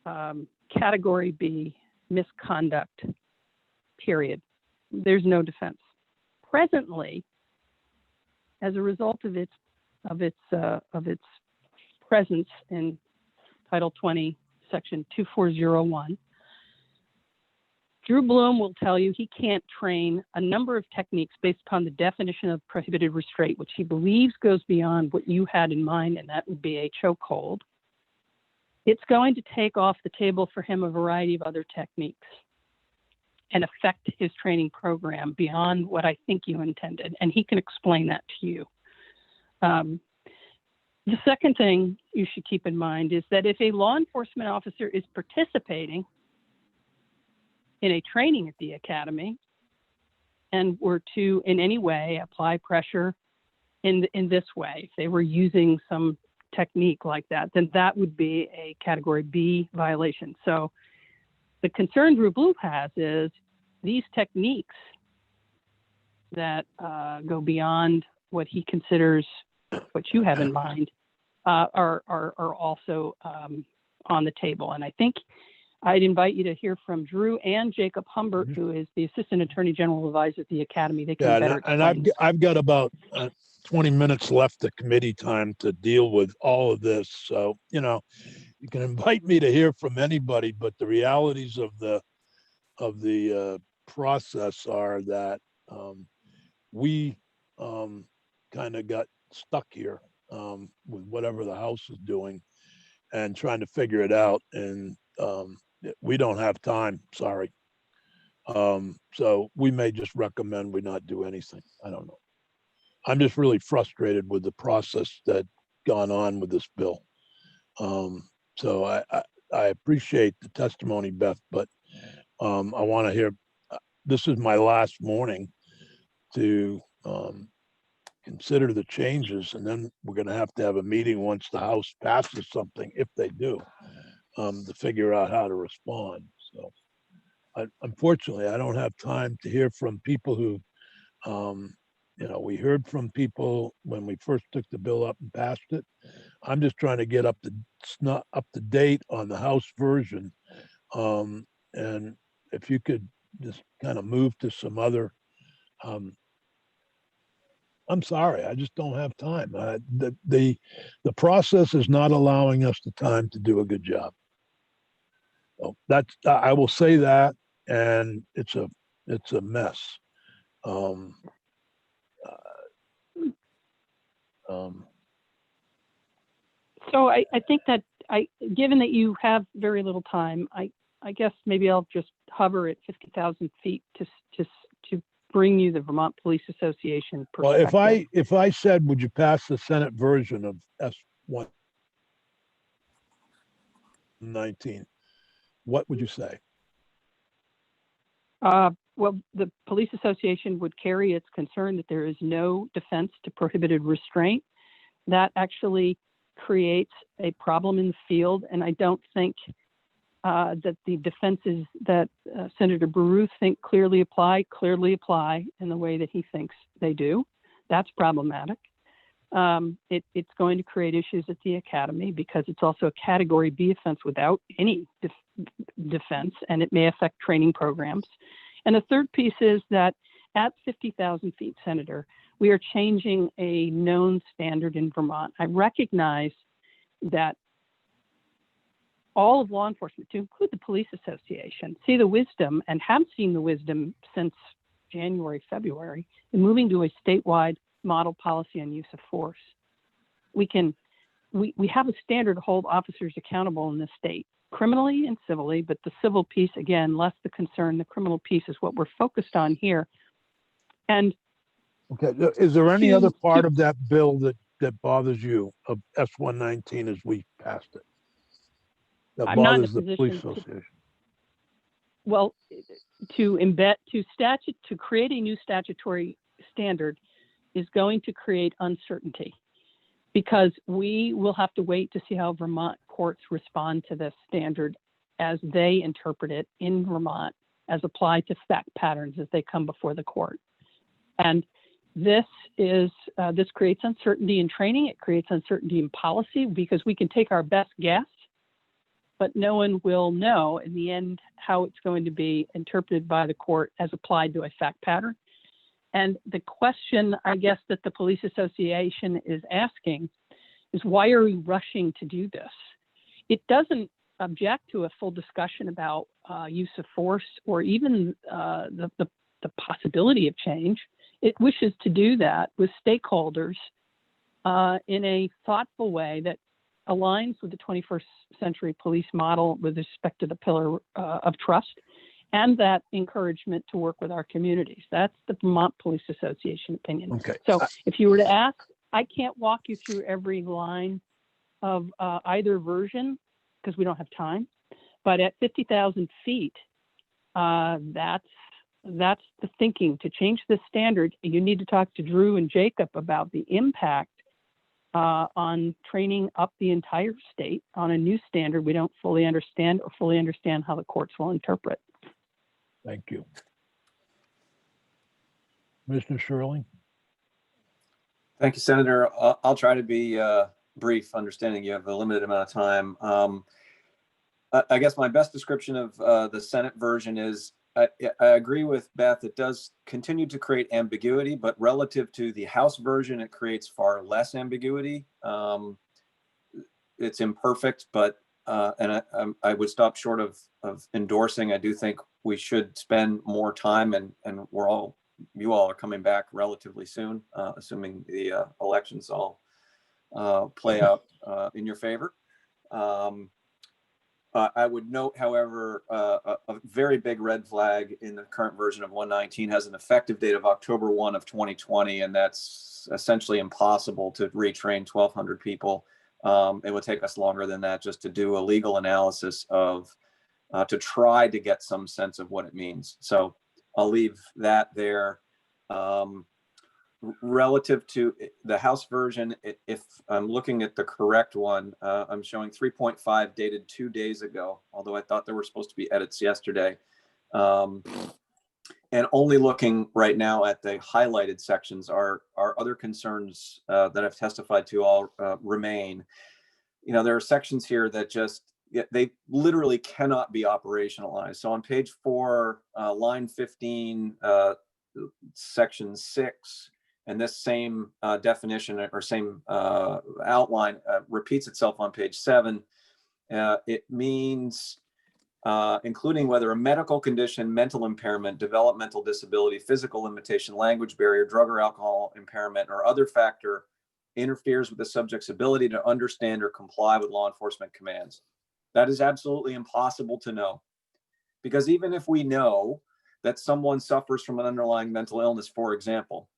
Category B misconduct, period. There's no defense. Presently, as a result of its presence in Title 20, Section 2401, Drew Bloom will tell you he can't train a number of techniques based upon the definition of prohibited restraint, which he believes goes beyond what you had in mind, and that would be a chokehold. It's going to take off the table for him a variety of other techniques and affect his training program beyond what I think you intended, and he can explain that to you. The second thing you should keep in mind is that if a law enforcement officer is participating in a training at the academy and were to in any way apply pressure in this way, if they were using some technique like that, then that would be a Category B violation. So the concern Drew Bloom has is these techniques that go beyond what he considers what you have in mind are also on the table. And I think I'd invite you to hear from Drew and Jacob Humbert, who is the Assistant Attorney General Advisor at the Academy. They can better explain. And I've got about 20 minutes left of committee time to deal with all of this. So, you know, you can invite me to hear from anybody, but the realities of the process are that we kind of got stuck here with whatever the House is doing and trying to figure it out. And we don't have time, sorry. So we may just recommend we not do anything. I don't know. I'm just really frustrated with the process that gone on with this bill. So I appreciate the testimony, Beth, but I want to hear, this is my last warning to consider the changes, and then we're going to have a meeting once the House passes something, if they do, to figure out how to respond. So unfortunately, I don't have time to hear from people who, you know, we heard from people when we first took the bill up and passed it. I'm just trying to get up to date on the House version. And if you could just kind of move to some other, I'm sorry, I just don't have time. The process is not allowing us the time to do a good job. So I will say that, and it's a mess. So I think that given that you have very little time, I guess maybe I'll just hover at 50,000 feet to bring you the Vermont Police Association perspective. Well, if I said, would you pass the Senate version of S119? what would you say? Well, the police association would carry its concern that there is no defense to prohibited restraint. That actually creates a problem in the field, and I don't think that the defenses that Senator Baruth think clearly apply in the way that he thinks they do. That's problematic. It's going to create issues at the academy because it's also a Category B offense without any defense, and it may affect training programs. And the third piece is that at 50,000 feet, Senator, we are changing a known standard in Vermont. I recognize that all of law enforcement, to include the police association, see the wisdom and have seen the wisdom since January, February, in moving to a statewide model policy on use of force. We have a standard to hold officers accountable in this state, criminally and civilly, but the civil piece, again, less the concern. The criminal piece is what we're focused on here. And okay, is there any other part of that bill that bothers you, of S-119 as we passed it? That I'm not in a bothers the police position association? well, to create a new statutory standard is going to create uncertainty, because we will have to wait to see how Vermont courts respond to this standard as they interpret it in Vermont as applied to fact patterns as they come before the court. And this creates uncertainty in training. It creates uncertainty in policy because we can take our best guess, but no one will know in the end how it's going to be interpreted by the court as applied to a fact pattern. And the question, I guess, that the police association is asking is, why are we rushing to do this? It doesn't object to a full discussion about use of force or even the possibility of change. It wishes to do that with stakeholders in a thoughtful way that aligns with the 21st century police model with respect to the pillar of trust and that encouragement to work with our communities. That's the Vermont Police Association opinion. Okay. So if you were to ask, I can't walk you through every line of either version because we don't have time, but at 50,000 feet, that's the thinking. To change the standard, you need to talk to Drew and Jacob about the impact on training up the entire state on a new standard we don't fully understand or fully understand how the courts will interpret. Thank you. Commissioner Shirley? Thank you, Senator. I'll try to be brief, understanding you have a limited amount of time. I guess my best description of the Senate version is, I agree with Beth, it does continue to create ambiguity, but relative to the House version, it creates far less ambiguity. It's imperfect, but and I would stop short of endorsing. I do think we should spend more time, and you all are coming back relatively soon, assuming the elections all play out in your favor. I would note, however, a very big red flag in the current version of 119 has an effective date of October 1 of 2020, and that's essentially impossible to retrain 1,200 people. It would take us longer than that just to do a legal analysis of, to try to get some sense of what it means. So I'll leave that there. Relative to the House version, if I'm looking at the correct one, I'm showing 3.5 dated 2 days ago, although I thought there were supposed to be edits yesterday. And only looking right now at the highlighted sections, our other concerns that I've testified to all remain. You know, there are sections here that just, they literally cannot be operationalized. So on page 4, line 15, section 6, and this same definition or same outline repeats itself on page 7. It means including whether a medical condition, mental impairment, developmental disability, physical limitation, language barrier, drug or alcohol impairment, or other factor interferes with the subject's ability to understand or comply with law enforcement commands. That is absolutely impossible to know, because even if we know that someone suffers from an underlying mental illness, for example,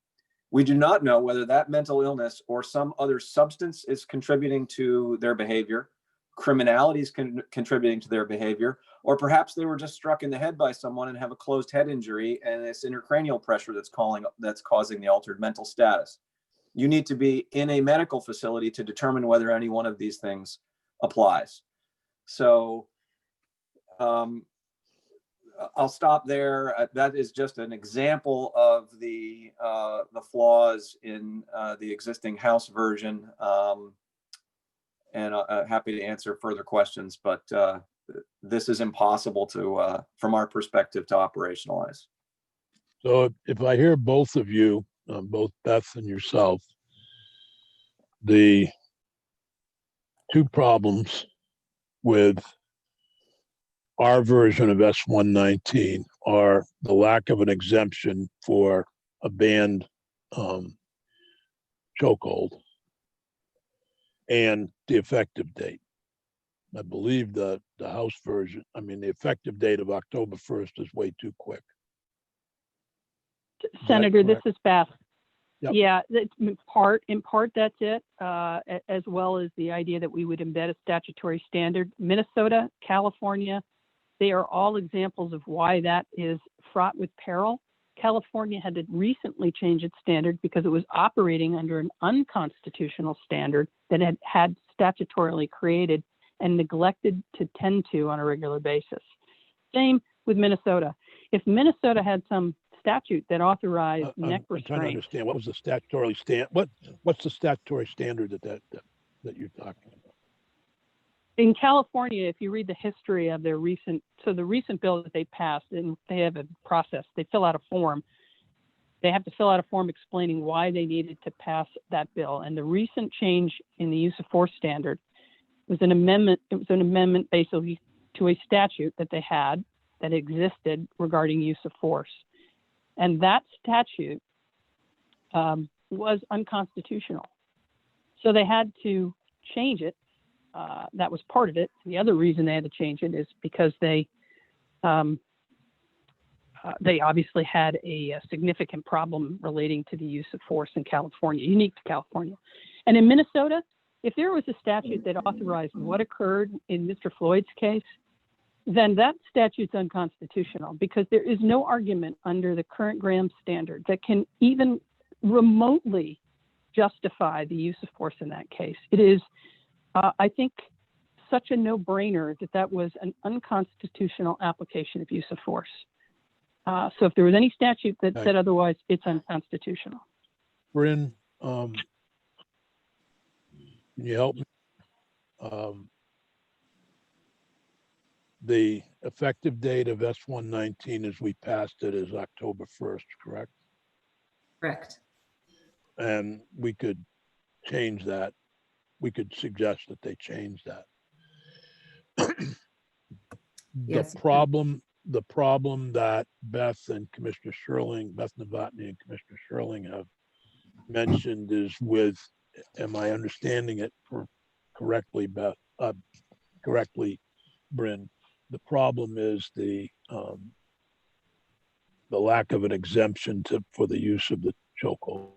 we do not know whether that mental illness or some other substance is contributing to their behavior, criminality is contributing to their behavior, or perhaps they were just struck in the head by someone and have a closed head injury and it's intracranial pressure that's causing the altered mental status. You need to be in a medical facility to determine whether any one of these things applies. So I'll stop there. That is just an example of the flaws in the existing House version. And happy to answer further questions, but this is impossible to, from our perspective, to operationalize. So if I hear both of you, both Beth and yourself, the two problems with our version of S-119 are the lack of an exemption for a banned chokehold and the effective date. I believe the House version, I mean, the effective date of October 1st is way too quick. Senator, this correct? is Beth. Yep. Yeah, in part, that's it, as well as the idea that we would embed a statutory standard. Minnesota, California, they are all examples of why that is fraught with peril. California had to recently change its standard because it was operating under an unconstitutional standard that it had statutorily created and neglected to tend to on a regular basis. Same with Minnesota. If Minnesota had some statute that authorized neck I'm trying to restraint, understand what was the statutory what's the statutory standard that you're talking about? in California, if you read the history of their recent bill that they passed, and they have a process, they fill out a form. They have to fill out a form explaining why they needed to pass that bill. And the recent change in the use of force standard was an amendment. It was an amendment basically to a statute that they had that existed regarding use of force. And that statute was unconstitutional. So they had to change it. That was part of it. The other reason they had to change it is because they obviously had a significant problem relating to the use of force in California, unique to California. And in Minnesota, if there was a statute that authorized what occurred in Mr. Floyd's case, then that statute's unconstitutional because there is no argument under the current Graham standard that can even remotely justify the use of force in that case. It is, I think, such a no-brainer that was an unconstitutional application of use of force. So if there was any statute that said otherwise, it's unconstitutional. Bryn, can you help me? The effective date of S-119 as we passed it is October 1st, correct? Correct. And we could change that. We could suggest that they change that. Yes. The problem that Beth Novotny and Commissioner Sherling have mentioned is with, am I understanding it correctly, Beth? Correctly, Bryn? The problem is the lack of an exemption for the use of the chokehold.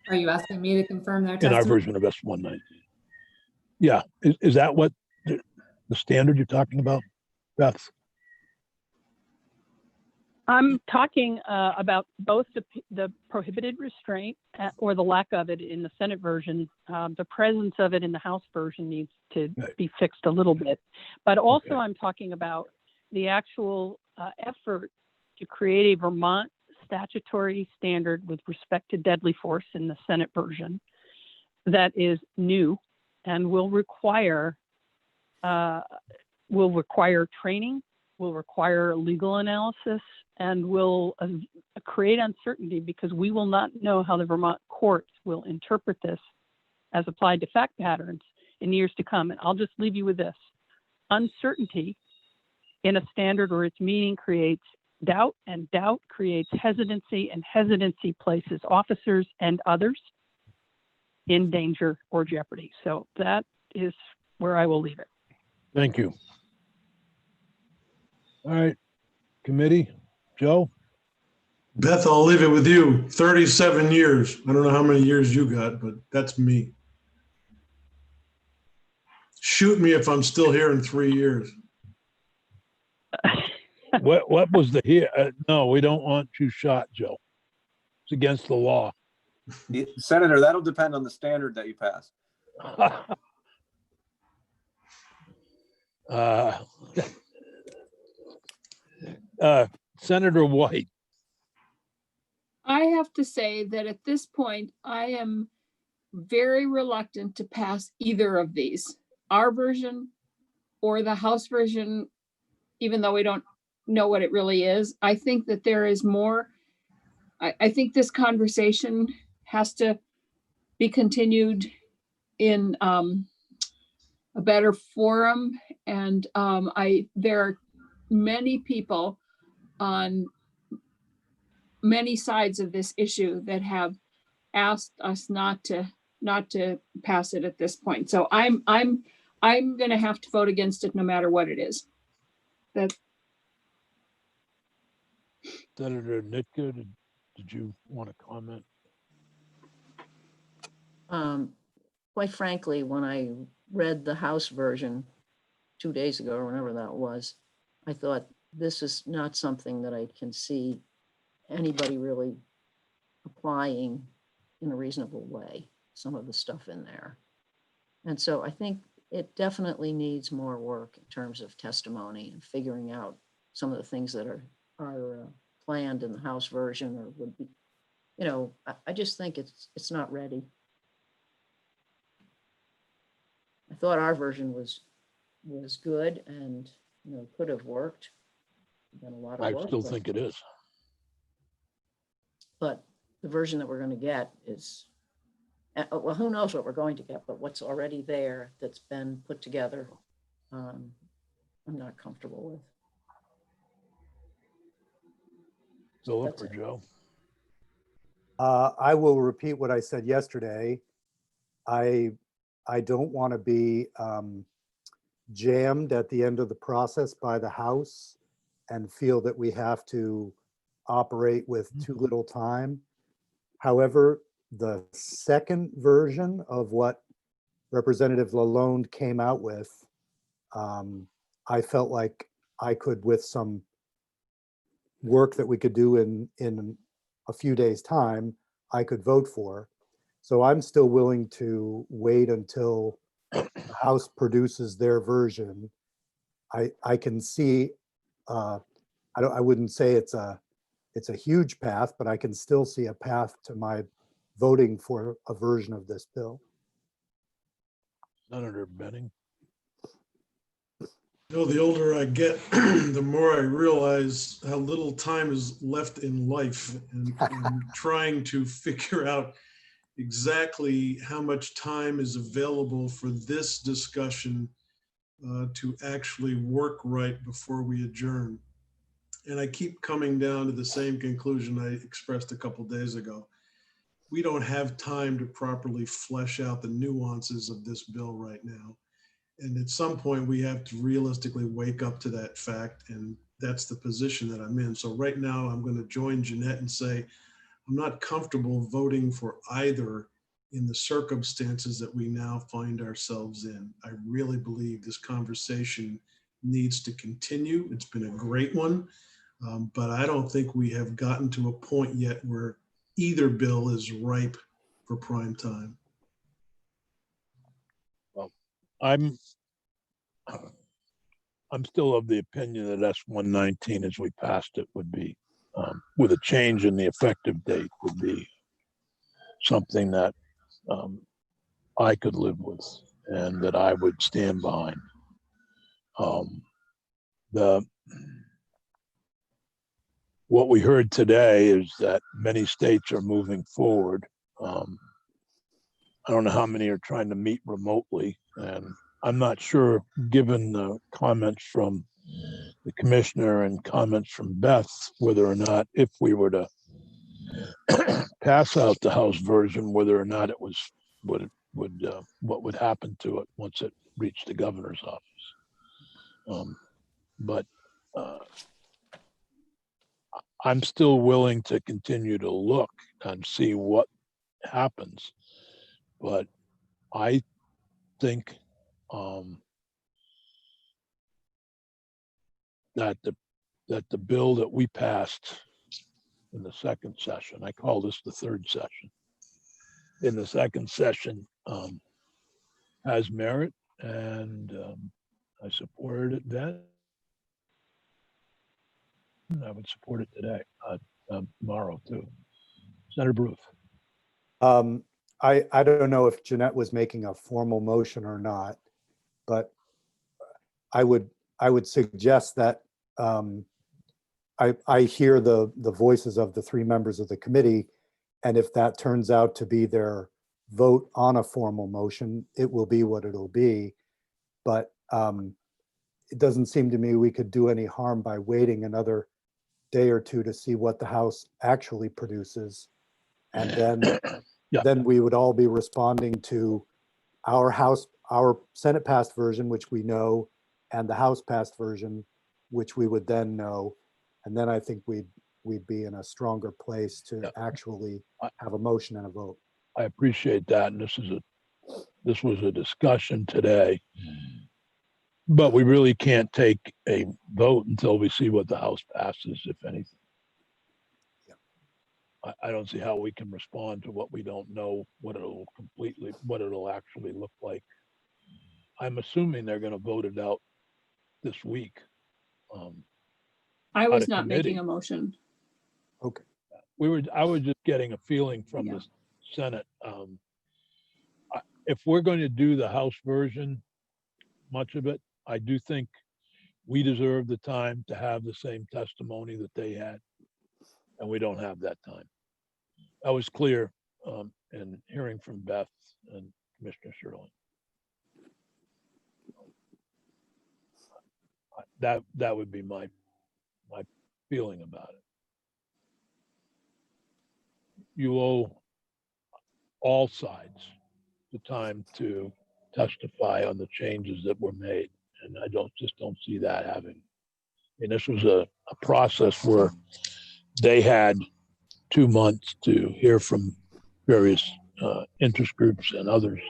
Are you asking me to confirm their In testimony? our version of S-119. Yeah, is that what the standard you're talking about, Beth? I'm talking about both the prohibited restraint or the lack of it in the Senate version. The presence of it in the House version needs to be fixed a little bit. But also I'm talking about the actual effort to create a Vermont statutory standard with respect to deadly force in the Senate version that is new and will require training, will require legal analysis, and will create uncertainty because we will not know how the Vermont courts will interpret this as applied to fact patterns in years to come. And I'll just leave you with this. Uncertainty in a standard or its meaning creates doubt, and doubt creates hesitancy, and hesitancy places officers and others in danger or jeopardy. So that is where I will leave it. Thank you. All right, committee, Joe? Beth, I'll leave it with you. 37 years. I don't know how many years you got, but that's me. Shoot me if I'm still here in 3 years. What was the here? No, we don't want you shot, Joe. It's against the law. Senator, that'll depend on the standard that you pass. Senator White. I have to say that at this point, I am very reluctant to pass either of these, our version or the House version, even though we don't know what it really is. I think that there is more. I think this conversation has to be continued in a better forum. And there are many people on many sides of this issue that have asked us not to pass it at this point. So I'm going to have to vote against it no matter what it is. Senator Nitka, did you want to comment? Quite frankly, when I read the House version 2 days ago, or whenever that was, I thought this is not something that I can see anybody really applying in a reasonable way, some of the stuff in there. And so I think it definitely needs more work in terms of testimony and figuring out some of the things that are planned in the House version or would be, I just think it's not ready. I thought our version was good and, could have worked. Done a lot of work. I still think it is. But the version that we're going to get is, well, who knows what we're going to get, but what's already there that's been put together, I'm not comfortable with. Philip or Joe? I will repeat what I said yesterday. I don't want to be jammed at the end of the process by the House and feel that we have to operate with too little time. However, the second version of what Representative Lalonde came out with, I felt like I could, with some work that we could do in a few days' time, I could vote for. So I'm still willing to wait until the House produces their version. I can see, I wouldn't say it's a huge path, but I can still see a path to my voting for a version of this bill. Senator Benning. The older I get, the more I realize how little time is left in life, and trying to figure out exactly how much time is available for this discussion to actually work right before we adjourn. And I keep coming down to the same conclusion I expressed a couple days ago. We don't have time to properly flesh out the nuances of this bill right now. And at some point, we have to realistically wake up to that fact, and that's the position that I'm in. So right now, I'm going to join Jeanette and say, I'm not comfortable voting for either in the circumstances that we now find ourselves in. I really believe this conversation needs to continue. It's been a great one, but I don't think we have gotten to a point yet where either bill is ripe for prime time. Well, I'm still of the opinion that S-119, as we passed it, would be, with a change in the effective date, would be something that I could live with and that I would stand behind. What we heard today is that many states are moving forward. I don't know how many are trying to meet remotely, and I'm not sure, given the comments from the commissioner and comments from Beth, whether or not, if we were to pass out the House version, whether or not it was what would happen to it once it reached the governor's office. But I'm still willing to continue to look and see what happens. But I think that the bill that we passed in the second session, I call this the third session, in the second session, has merit, and I supported it then. I would support it today, tomorrow too. Senator Bruce. I don't know if Jeanette was making a formal motion or not, but I would suggest that I hear the voices of the three members of the committee, and if that turns out to be their vote on a formal motion, it will be what it'll be. But it doesn't seem to me we could do any harm by waiting another day or two to see what the House actually produces. And then, Yeah. then we would all be responding to our Senate passed version, which we know, and the House passed version, which we would then know. And then I think we'd be in a stronger place to actually have a motion and a vote. I appreciate that. And this was a discussion today, but we really can't take a vote until we see what the House passes, if anything. I don't see how we can respond to what we don't know, what it'll actually look like. I'm assuming they're going to vote it out this week. I was of not committee. making a motion. Okay. I was just getting a feeling from Yeah. the Senate. If we're going to do the House version, much of it, I do think we deserve the time to have the same testimony that they had, and we don't have that time. That was clear in hearing from Beth and Commissioner Sherling. That would be my feeling about it. You owe all sides the time to testify on the changes that were made, and I don't see that happening. And this was a process where they had 2 months to hear from various interest groups and others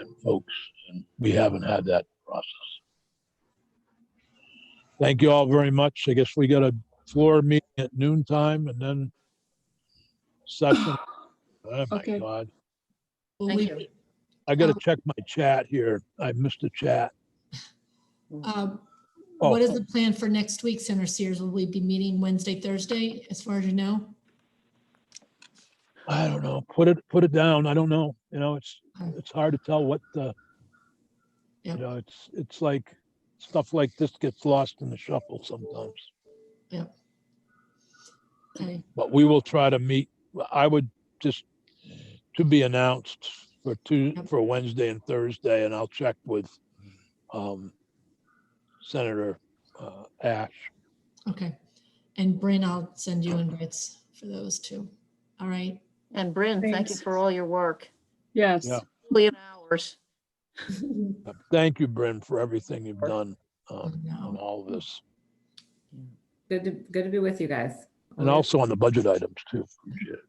and folks, and we haven't had that process. Thank you all very much. I guess we got a floor meeting at noontime and then session. Oh my Okay. God. Thank you. I got to check my chat here. I missed the chat. What is the plan for next week, Senator Sears? Will we be meeting Wednesday, Thursday, as far as you know? I don't know. Put it down. I don't know. You know, it's hard to tell what the, Yep. you know, it's like stuff like this gets lost in the shuffle sometimes. Yep. Okay. But we will try to meet. I would just to be announced for Wednesday and Thursday, and I'll check with Senator Ash. Okay. And Bryn, I'll send you invites for those two. All right. And Bryn, thank you Thanks. for all your work. Yes. Yeah. Million hours. Thank you, Bryn, for everything you've done Oh, no. on all of this, Good to be with you guys. and also on the budget items too. Appreciate it.